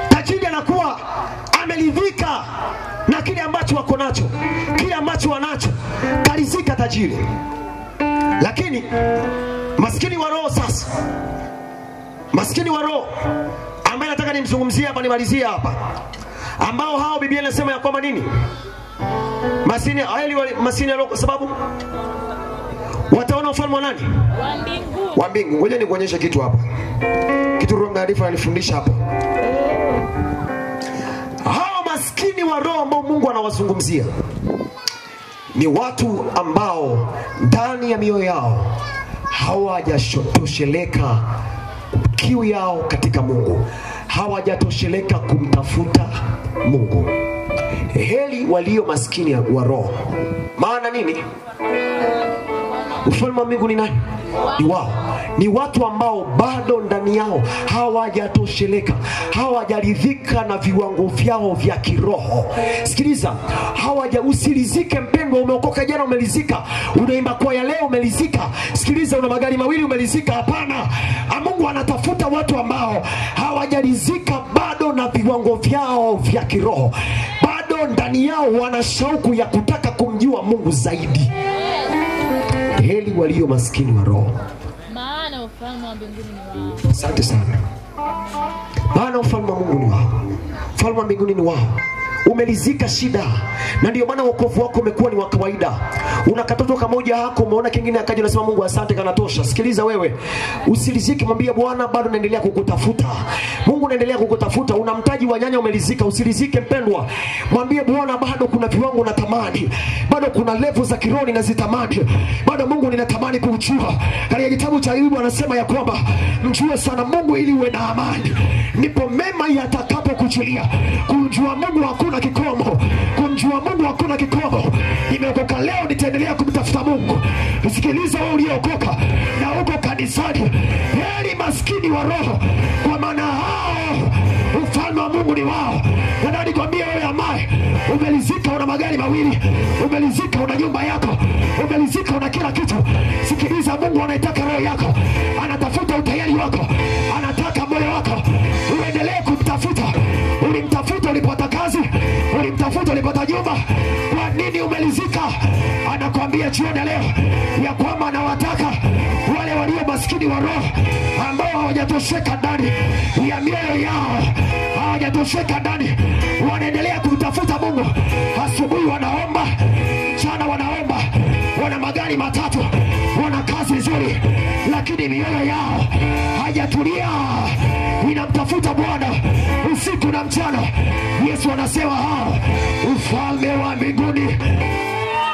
Speaker 8: Tajiri anakuwa ameridhika na kile ambacho wako nacho, kile ambacho wanacho, karizika tajiri. Lakini maskini wa roho sasa, maskini wa roho ambaye nataka nimzungumzie hapa, nimalizie hapa, ambao hao Biblia inasema ya kwamba nini? Maskini wa roho kwa sababu wataona ufalme wa nani? Wa mbingu. Ngoja nikuonyeshe kitu hapa. Kitu Roho Mtakatifu ananifundisha hapa. Hao maskini wa roho ambao Mungu anawazungumzia ni watu ambao ndani ya mioyo yao hawajatosheleka kiu yao katika Mungu. Hawajatosheleka kumtafuta Mungu. Heri walio maskini wa roho. Maana nini? Ufalme wa mbingu ni nani? Ni wao. Ni watu ambao bado ndani yao hawajatosheleka, hawajaridhika na viwango vyao vya kiroho. Sikiliza, usilizike mpendwa. Umeokoka jana umelizika, unaimba kwa ya leo umelizika. Sikiliza, una magari mawili umelizika. Hapana. Mungu anatafuta watu ambao hawajalizika bado na viwango vyao vya kiroho. Bado ndani yao wana shauku ya kutaka kumjua Mungu zaidi. Heri walio maskini wa roho,
Speaker 9: maana ufalme wa mbinguni ni wao.
Speaker 8: Asante sana. Maana ufalme wa Mungu ni wao. Ufalme wa mbinguni ni wao. Umelizika shida, na ndio maana wokovu wako umekuwa ni wa kawaida. Una katoto kamoja hako, umeona kingine akaja unasema Mungu asante kanatosha. Sikiliza wewe, usilizike, mwambie Bwana bado naendelea kukutafuta. Mungu naendelea kukutafuta. Una mtaji wa nyanya umelizika, usilizike mpendwa. Mwambie Bwana bado kuna viwango natamani. Bado kuna level za kiroho ninazitamani. Bado Mungu ninatamani kumjua. Katika kitabu cha Ayubu anasema ya kwamba mjue sana Mungu ili uwe na amani. Ndipo mema yatakapokujilia. Kumjua Mungu hakuna kikomo. Kumjua Mungu hakuna kikomo. Nimeokoka leo nitaendelea kumtafuta Mungu. Usikilize wewe uliokoka na uko kanisani. Heri maskini wa roho, kwa maana hao ufalme wa Mungu ni wao. Na nikwambie wewe ambaye umelizika, una magari mawili, umelizika una nyumba yako, umelizika una kila kitu. Sikiliza, Mungu anaitaka roho yako. Anatafuta utayari wako. Anataka moyo wako. Uendelee kumtafuta. Ulimtafuta ulipata kazi, ulimtafuta ulipata nyumba. Kwa nini umelizika? Anakuambia jioni leo ya kwamba anawataka wale walio maskini wa roho, ambao hawajatosheka ndani ya mioyo yao, hawajatosheka ndani, wanaendelea kumtafuta Mungu. Asubuhi wanaomba, mchana wanaomba, wana magari matatu, wana kazi nzuri, lakini mioyo yao haijatulia. Inamtafuta Bwana usiku na mchana. Yesu anasema hao ufalme wa mbinguni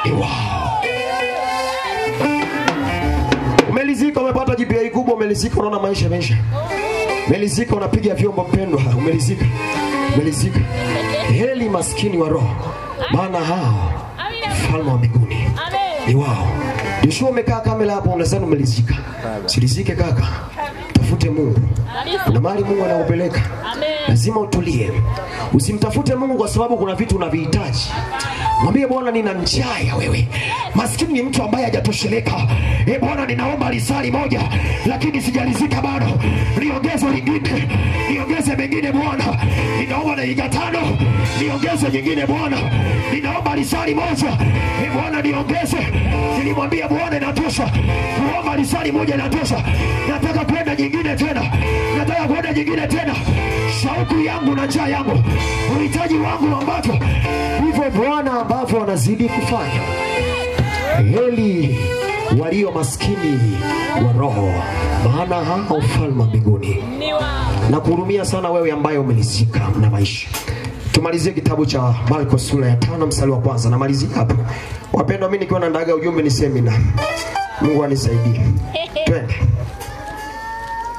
Speaker 8: ni wao. Umelizika, umepata GPA kubwa, umelizika, unaona maisha. Umelizika, unapiga vyombo mpendwa, umelizika. Heri maskini wa roho, maana hao ufalme wa mbinguni ni wao. Joshua umekaa kamera hapo unasema umelizika. Silizike kaka. Mtafute Mungu. Na mahali Mungu anakupeleka lazima utulie. Usimtafute Mungu kwa sababu kuna vitu unavihitaji. Mwambie Bwana, nina njaa ya wewe. Maskini ni mtu ambaye hajatosheleka. Bwana, ninaomba lisali moja lakini sijalizika bado. Niongeze lingine, niongeze mengine Bwana. Ninaomba dakika 5, niongeze nyingine Bwana. Ninaomba lisali moja. Bwana niongeze. Nilimwambia Bwana inatosha. Kuomba lisali moja inatosha. Nataka kwenda nyingine tena. Nataka kwenda nyingine tena. Shauku yangu na njaa yangu, uhitaji wangu ambacho hivyo Bwana ambavyo wanazidi kufanya. Heri walio maskini wa roho, maana hao ufalme mbinguni. Na kuhurumia sana wewe ambaye umelizika na maisha. Tumalizie kitabu cha Marko sura ya 5 mstari wa 1. Namalizia hapo. Wapendwa, mimi nikiwa naandaga ujumbe ni semina. Mungu anisaidie. Twende.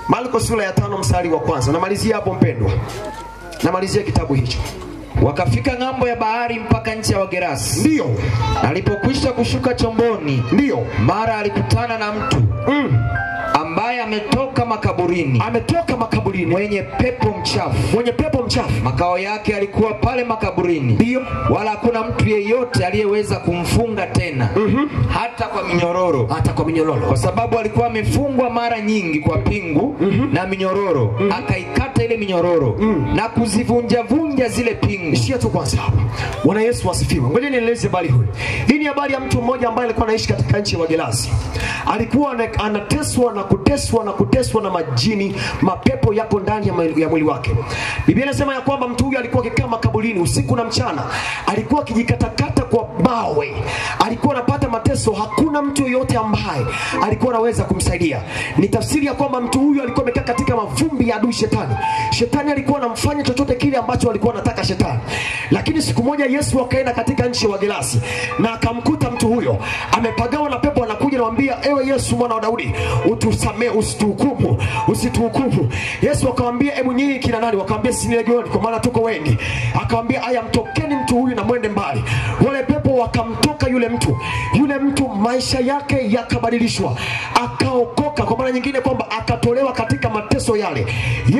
Speaker 8: Marko sura ya 5 mstari wa 1. Namalizia hapo mpendwa. Namalizia kitabu hicho.
Speaker 6: Wakafika ng'ambo ya bahari mpaka nchi ya Wagerasi.
Speaker 8: Ndio.
Speaker 6: Alipokwisha kushuka chomboni,
Speaker 8: ndio,
Speaker 6: mara alikutana na mtu ambaye ametoka makaburini. Mwenye pepo mchafu. Makao yake alikuwa pale makaburini.
Speaker 8: Ndio.
Speaker 6: Wala hakuna mtu yeyote aliyeweza kumfunga tena. Hata kwa minyororo. Kwa sababu alikuwa amefungwa mara nyingi kwa pingu na minyororo. Akaikata ile minyororo na kuzivunja zile pingu.
Speaker 8: Ishia tu kwanza hapo. Bwana Yesu asifiwe. Ngoja nieleze habari hii. Hii ni habari ya mtu mmoja ambaye alikuwa anaishi katika nchi ya Wagerasi. Alikuwa anateswa na majini, mapepo yako ndani ya mwili wake. Biblia inasema ya kwamba mtu huyu alikuwa akikaa makaburini usiku na mchana. Alikuwa akijikatakata kwa mawe. Alikuwa anapata mateso, hakuna mtu yoyote ambaye alikuwa anaweza kumsaidia. Ni tafsiri ya kwamba mtu huyu alikuwa amekaa katika mavumbi ya adui shetani. Shetani alikuwa anamfanya chochote kile ambacho alikuwa anataka shetani. Lakini siku moja Yesu akaenda katika nchi ya Wagerasi na akamkuta mtu huyo amepagawa na pepo. Anakuja anamwambia, ewe Yesu mwana wa Daudi, utusamee, usituhukumu. Yesu akamwambia, hebu nyinyi kina nani? Wakamwambia, sisi ni legioni, kwa maana tuko wengi. Akamwambia, aya, mtokeni mtu huyu na mwende mbali. Wale pepo wakamtoka yule mtu maisha yake yakabadilishwa, akaokoka. Kwa maana nyingine kwamba akatolewa katika mateso yale.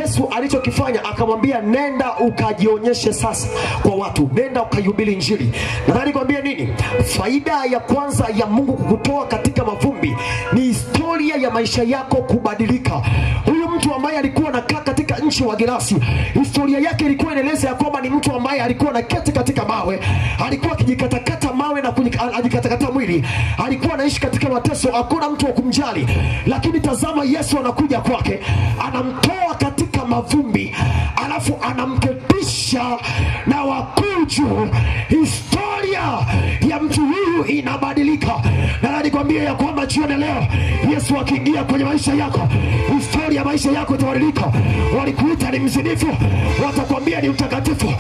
Speaker 8: Yesu alichokifanya akamwambia, nenda ukajionyeshe sasa kwa watu, nenda ukahubiri injili. Nadhani kwambia nini? Faida ya kwanza ya Mungu kukutoa katika mavumbi ni historia ya maisha yako kubadilika. Huyu mtu ambaye alikuwa anakaa katika nchi ya Wagerasi, historia yake ilikuwa inaeleza ya kwamba ni mtu ambaye alikuwa anaketi katika mawe, alikuwa akijikatakata mawe na kujikatakata mwili, alikuwa anaishi katika mateso, hakuna mtu wa kumjali. Lakini tazama, Yesu anakuja kwake, anamtoa katika mavumbi, alafu anamketisha na wakuu juu. Historia ya mtu huyu inabadilika. Na nikwambia ya kwamba jioni leo Yesu akiingia kwenye maisha yako, historia ya maisha yako itabadilika. Walikuita ni mzinifu, watakwambia ni mtakatifu.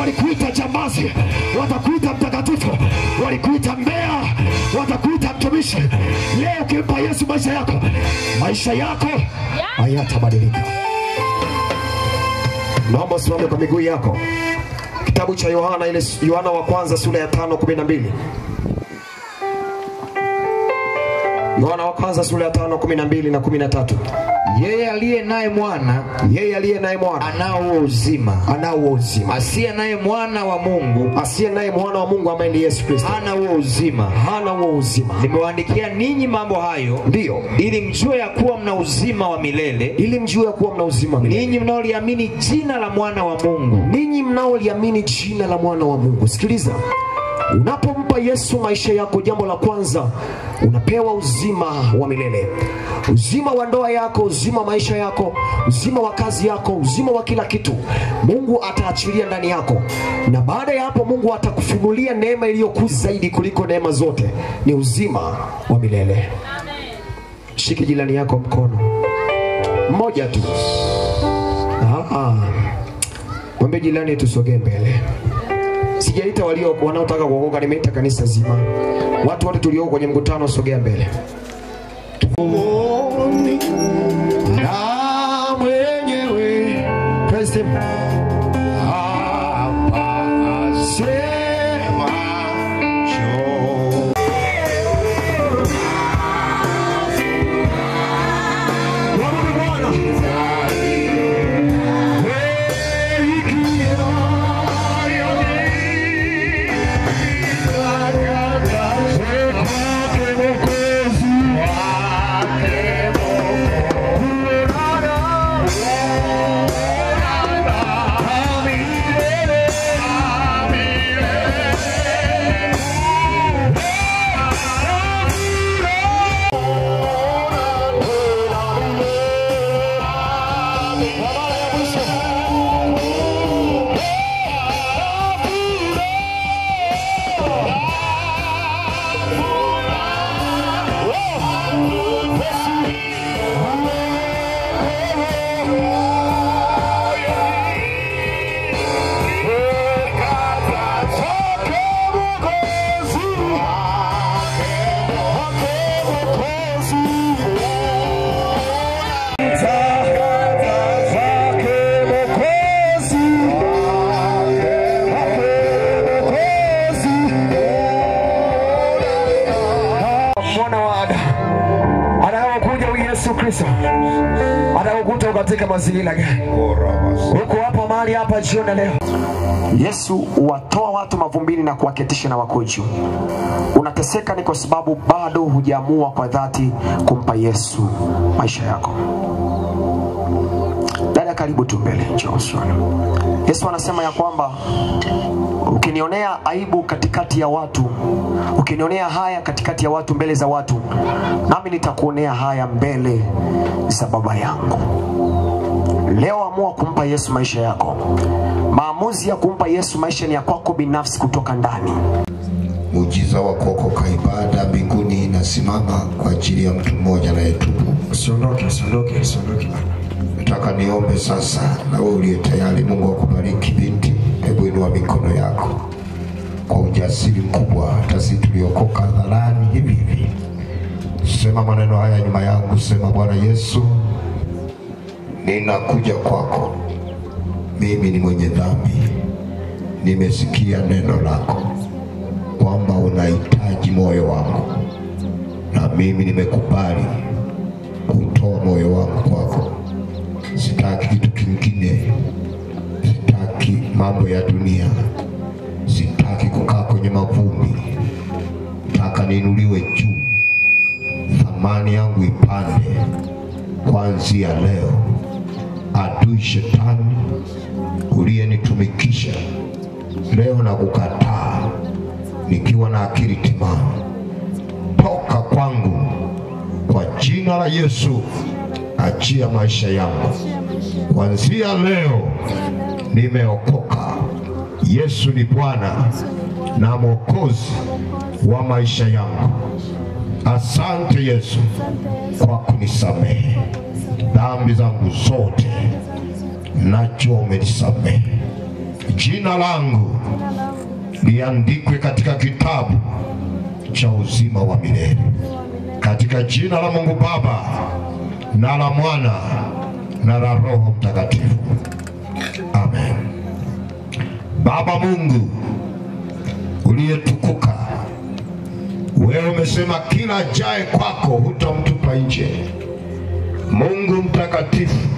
Speaker 8: Walikuita jambazi, watakuita mtakatifu. Walikuita mbea, watakuita mtumishi. Leo ukimpa Yesu maisha yako hayatabadilika. Naomba usimame kwa miguu yako. Kitabu cha Yohana wa kwanza sura ya 5:12. Yohana wa kwanza sura ya 5:12 na 13.
Speaker 6: Yeye aliye naye mwana anao uzima. Asiye naye mwana wa Mungu
Speaker 8: ambaye ni Yesu Kristo
Speaker 6: hana huo uzima. Nimewaandikia ninyi mambo hayo,
Speaker 8: ndio,
Speaker 6: ili mjue ya kuwa mna uzima wa milele. Ninyi mnaoliamini jina la mwana wa Mungu.
Speaker 8: Sikiliza. Unapompa Yesu maisha yako, jambo la kwanza unapewa uzima wa milele. Uzima wa ndoa yako, uzima wa maisha yako, uzima wa kazi yako, uzima wa kila kitu Mungu ataachilia ndani yako. Na baada ya hapo Mungu atakufunulia neema iliyokuu zaidi kuliko neema zote, ni uzima wa milele. Amen. Shiki jirani yako mkono mmoja tu. Mwambie jirani tusogee mbele. Sijaita wanaotaka kuokoka, nimeita kanisa zima. Watu wote tulioko kwenye mkutano sogea mbele. Na mwenyewe Kristo Bwana katika mazingira gani? Uko hapa mahali hapa jioni leo. Yesu watoa watu mavumbini na kuwaketisha na wakoju. Unateseka ni kwa sababu bado hujaamua kwa dhati kumpa Yesu maisha yako. Dada, karibu tu mbele, njoo sana. Yesu anasema ya kwamba ukinionea aibu katikati ya watu, ukinionea haya katikati ya watu, mbele za watu, nami nitakuonea haya mbele za Baba yangu. Leo amua kumpa Yesu maisha yako. Maamuzi ya kumpa Yesu maisha ni ya kwako binafsi kutoka ndani.
Speaker 3: Muujiza wa kuokoka ibada mbinguni inasimama kwa ajili ya mtu mmoja anayetubu.
Speaker 8: Usiondoke.
Speaker 3: Nataka niombe sasa, na wewe uliye tayari. Mungu akubariki binti. Hebu inua mikono yako kwa ujasiri mkubwa, hata sisi tuliokoka hadharani hivi hivi. Sema maneno haya nyuma yangu, sema: Bwana Yesu, ninakuja kwako. Mimi ni mwenye dhambi. Nimesikia neno lako kwamba unahitaji moyo wangu, na mimi nimekubali kutoa moyo wangu kwako. Sitaki kitu kingine, sitaki mambo ya dunia, sitaki kukaa kwenye mavumbi. Nataka niinuliwe juu, thamani yangu ipande. Kuanzia leo, adui shetani uliyenitumikisha leo na kukataa nikiwa na akili timamu, toka kwangu kwa jina la Yesu. Achia maisha yangu. Kuanzia leo nimeokoka. Yesu ni Bwana na Mwokozi wa maisha yangu. Asante Yesu kwa kunisamehe dhambi zangu zote. Najua umenisamehe. Jina langu liandikwe katika kitabu cha uzima wa milele. Katika jina la Mungu Baba na la Mwana na la Roho Mtakatifu. Amen. Baba Mungu uliyetukuka, wewe umesema kila ajaye kwako hutamtupa nje. Mungu mtakatifu,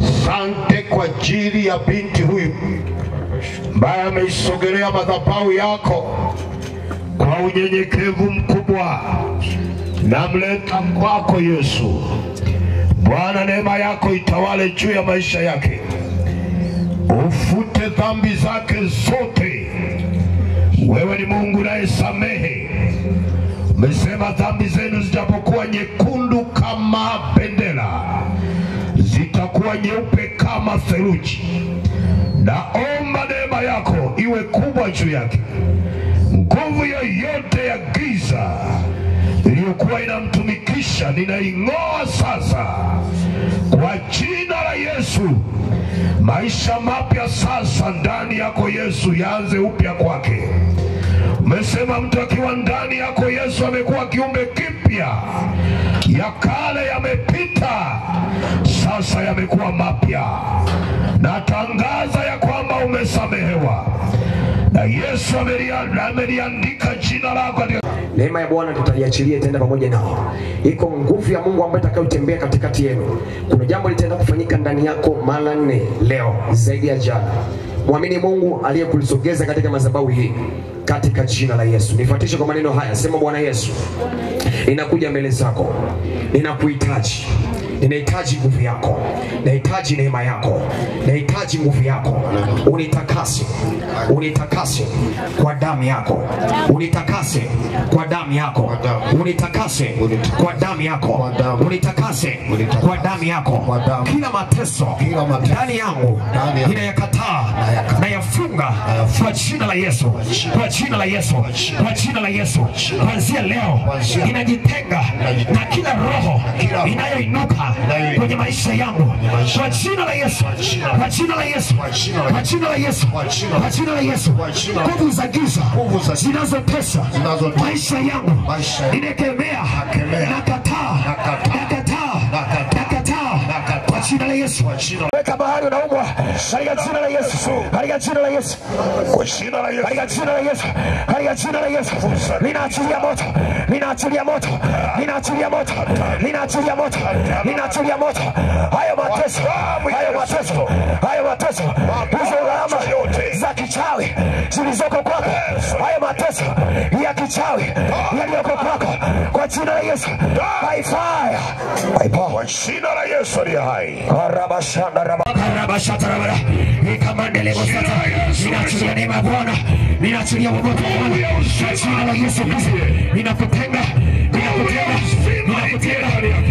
Speaker 3: asante kwa ajili ya binti huyu ambaye ameisogelea madhabahu yako kwa unyenyekevu mkubwa. Namleta kwako Yesu. Bwana, neema yako itawale juu ya maisha yake. Ufute dhambi zake zote. Wewe ni Mungu unayesamehe. Umesema dhambi zenu zijapokuwa nyekundu kama bendera, zitakuwa nyeupe kama theluji. Naomba neema yako iwe kubwa juu yake. Nguvu yoyote ya giza iliyokuwa inamtumikisha ninaing'oa sasa kwa jina la Yesu. Maisha mapya sasa ndani yako Yesu yaanze upya kwake. Umesema mtu akiwa ndani yako Yesu amekuwa kiumbe kipya. Ya kale yamepita, sasa yamekuwa mapya. Natangaza ya kwamba umesamehewa na Yesu ameliandika jina lako.
Speaker 8: Neema ya Bwana tutaiachilia itaenda pamoja nao. Iko nguvu ya Mungu ambayo itakayotembea katikati yenu. Kuna jambo litaenda kufanyika ndani yako mara 4 leo zaidi ya jana. Muamini Mungu aliyekulisogeza katika madhabahu hii katika jina la Yesu. Nifuatishe kwa maneno haya. Sema: Bwana Yesu, ninakuja mbele zako. Ninakuhitaji. Ninahitaji nguvu yako. Nahitaji neema yako. Nahitaji nguvu yako. Unitakase. Unitakase kwa damu yako. Unitakase kwa damu yako. Unitakase kwa damu yako. Unitakase kwa damu yako. Kila mateso ndani yangu ninayakataa na yafunga kwa jina la Yesu. Kwa jina la Yesu. Kwa jina la Yesu. Kuanzia leo ninajitenga na kila roho inayoinuka kwenye maisha yangu kwa jina la Yesu. Kwa jina la Yesu. Kwa jina la Yesu. Kwa jina la Yesu. Nguvu za giza zinazotesa maisha yangu ninakemea, nakataa, nakataa, nakataa kwa jina la Yesu. Weka mahali unaumwa katika jina la Yesu. Katika jina la Yesu. Kwa jina la Yesu. Katika jina la Yesu. Katika jina la Yesu. Ninaachilia moto. Ninaachilia moto. Ninaachilia moto. Ninaachilia moto. Ninaachilia moto. Hayo mateso. Hayo mateso. Hayo mateso. Hizo alama za kichawi zilizoko kwako. Hayo mateso ya kichawi yaliyoko kwako. Kwa jina la Yesu. By fire. By power. Kwa jina la Yesu aliye hai. Karabashanda rabashata rabara. Nikamandele bosata. Ninaachilia neema Bwana. Ninaachilia moto Bwana. Kwa jina la Yesu Kristo. Ninakutenga.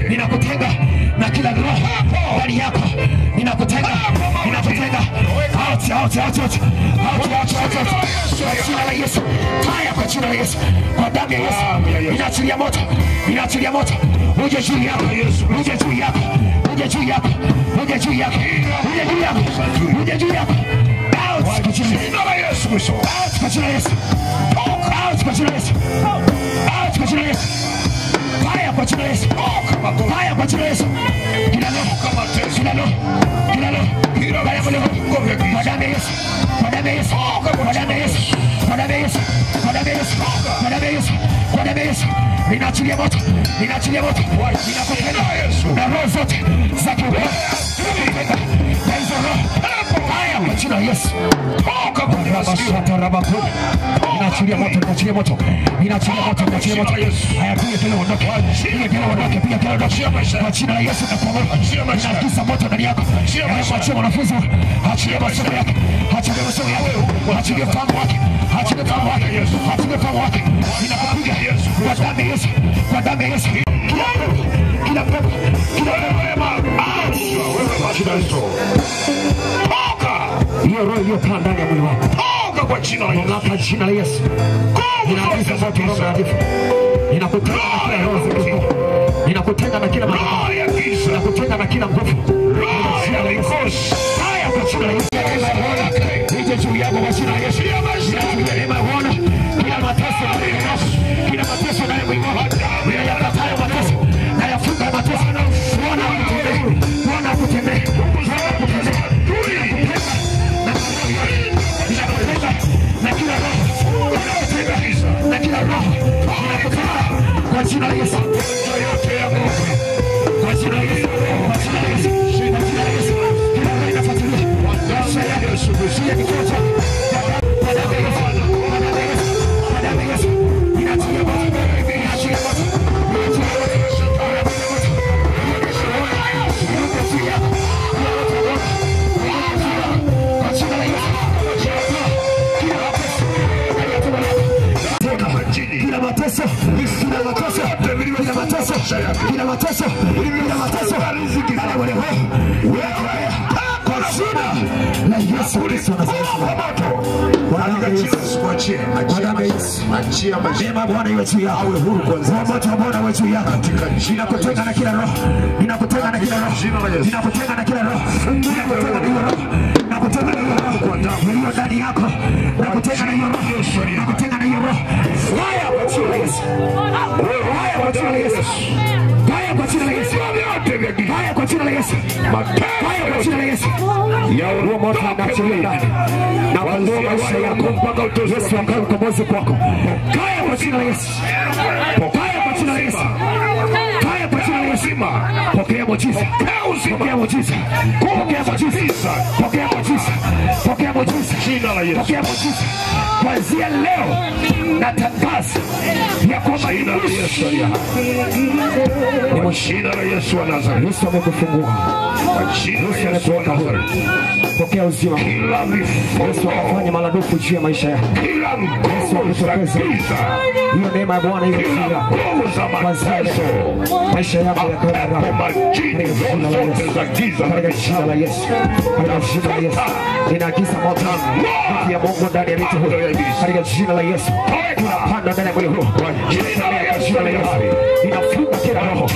Speaker 8: Ninakutenga na kila roho ndani yako. Ninakutenga. Out. Kwa jina la Yesu. Fire kwa jina la Yesu. Kwa damu ya Yesu. Ninaachilia moto. Uje juu yako. Out kwa jina la Yesu. Out kwa jina la Yesu. Out kwa jina la Yesu. Out kwa jina la Yesu. Fire kwa jina la Yesu. Fire kwa jina la Yesu. Kila roho. Kwa damu ya Yesu. Kwa damu ya Yesu. Ninaachilia moto. Ninakupenda. Na roho zote za kiroho. Na hizo roho. Fire kwa jina la Yesu. Ninaachilia moto. Haya piga kile ondoke. Kwa jina la Yesu na pamoja. Ninaagiza moto ndani yako. Achia wanafunzi. Achia masomo yake. Achia fahamu wake. Ninakupiga kwa damu ya Yesu. Kila pepo. Hiyo roho iliyokaa ndani ya mwili wako. Kwa jina la Yesu. Ninaagiza moto wa mtakatifu. Ninakutenga na kila madhabahu. Ninakutenga na kila nguvu. Haya kwa jina la Yesu. Ije juu yako kwa jina la Yesu. Kila mateso na mwili wako. Ninayakataa mateso. Nayafunga mateso. Bwana akutendee. Kwa jina la Yesu. Achia majema Bwana iwe juu yako. Awe huru kwanza. Moto wa Bwana uwe juu yako. Ninakutenga na kila roho. Ninakutenga na kila roho. Ninakutenga na kila roho. Nakutenga na hiyo roho kwa damu iliyo ndani yako. Nakutenga na hiyo roho. Nakutenga na hiyo roho. Fire kwa jina la Yesu. Fire kwa jina la Yesu. Fire kwa jina la Yesu. Fire kwa jina la Yesu. Fire kwa jina la Yesu. Ya roho moto unaachilia ndani. Na kuondoa maisha yako mpaka Yesu akae ukombozi kwako. Fire kwa jina la Yesu. Fire kwa jina la Yesu. Fire kwa jina la Yesu. Pokea muujiza. Pokea muujiza. Pokea muujiza. Pokea muujiza. Pokea muujiza. Jina la Yesu. Pokea muujiza. Kuanzia leo natangaza ya kwamba jina la Yesu aliye hai. Kwa jina la Yesu wa Nazareti. Yesu amekufungua. Kwa jina la Yesu wa Nazareti. Pokea uzima. Yesu afanye maradufu juu ya maisha yako. Yesu akutokeza. Hiyo neema ya Bwana iwe juu yako. Maisha yako yakawe raha. Katika jina la Yesu. Katika jina la Yesu. Katika jina la Yesu. Ninaagiza moto ya Mungu ndani ya mtu huyo. Katika jina la Yesu. Tunapanda ndani ya mwili huu. Katika jina la Yesu. Ninafunga kila roho.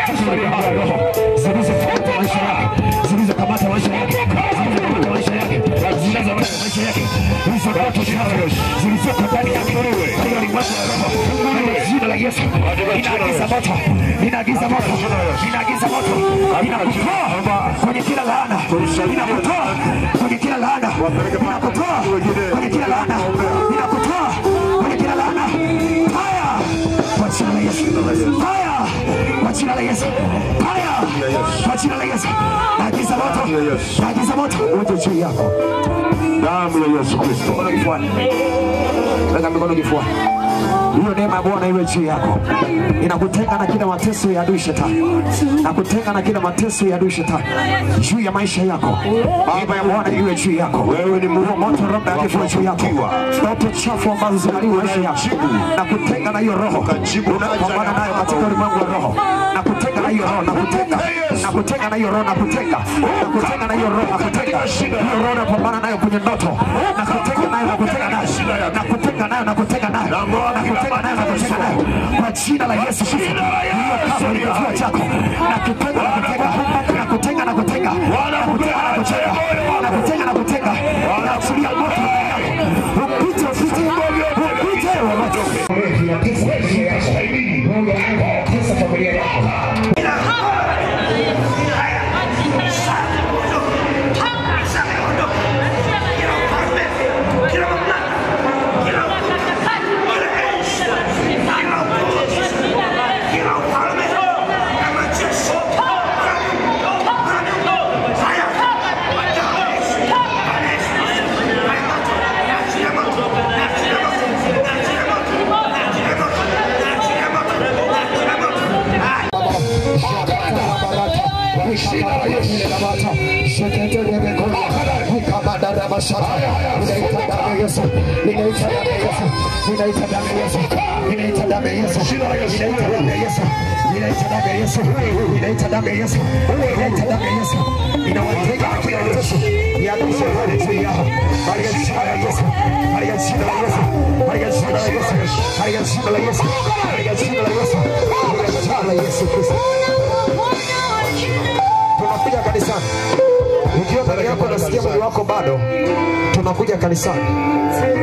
Speaker 8: Katika roho zilizofuata maisha yako. Zilizokamata maisha yako. Zinazokamata maisha yake.
Speaker 10: hizo ndoto zilizoko ndani yake katika ulimwengu wa roho, katika jina la Yesu ninaagiza moto, ninaagiza moto, ninaagiza moto, ninakutoa kwenye kila laana, ninakutoa kwenye kila laana, ninakutoa kwenye kila laana, ninakutoa kwenye kila laana. Fire kwa jina la Yesu, fire kwa jina la Yesu, fire kwa jina la Yesu. Naagiza moto, naagiza moto uje juu yako. Damu ya Yesu Kristo. Mkono kifuani. Weka mikono kifuani. Hiyo neema ya Bwana iwe juu yako. Inakutenga na kila mateso ya adui shetani. Nakutenga na kila mateso ya adui shetani juu ya maisha yako. Neema ya Bwana iwe juu yako. Wewe ni Mungu, moto roho yake juu yako. Ndoto chafu ambazo zinaliwa maisha yako. Nakutenga na hiyo roho. Unapambana nayo katika ulimwengu wa roho. Nakutenga na hiyo roho, nakutenga. Nakutenga na hiyo roho, nakutenga. Nakutenga na hiyo roho, nakutenga. Hiyo roho unapambana nayo kwenye ndoto. Nakutenga nayo, nakutenga nayo. Nakutenga nayo, nakutenga nayo. Nakutenga nayo, nakutenga nayo. Kwa jina la Yesu Kristo. Hiyo kama ni kifua chako. Nakutenga, nakutenga. Nakutenga, nakutenga. Nakutenga, nakutenga. Nakutenga, nakutenga. Naachilia moto ndani yako. Upite, upite. Upite, upite. Mungu anakuongoza familia yako. Tunakuja kanisani. Ukiwa pale yako nasikia mwili wako bado, tunakuja kanisani.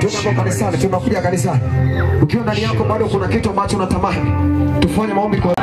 Speaker 10: Tunakuja kanisani, tunakuja kanisani. Ukiwa ndani yako bado kuna kitu ambacho unatamani, tufanye maombi kwa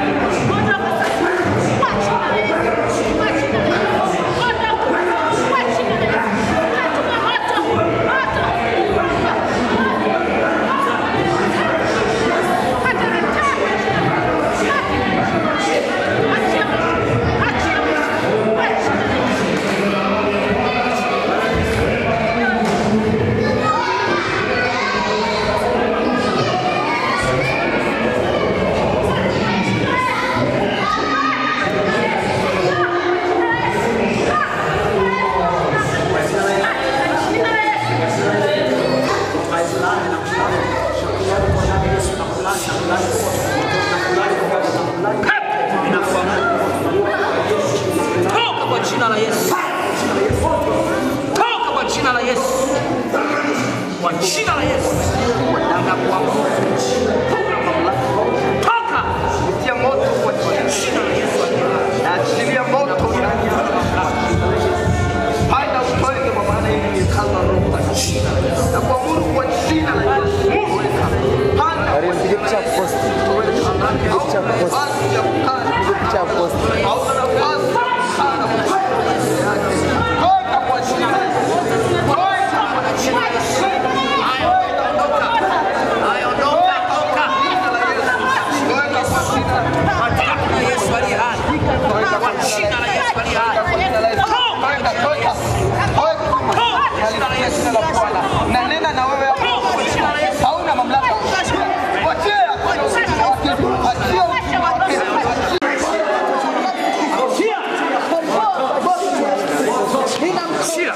Speaker 11: Shia.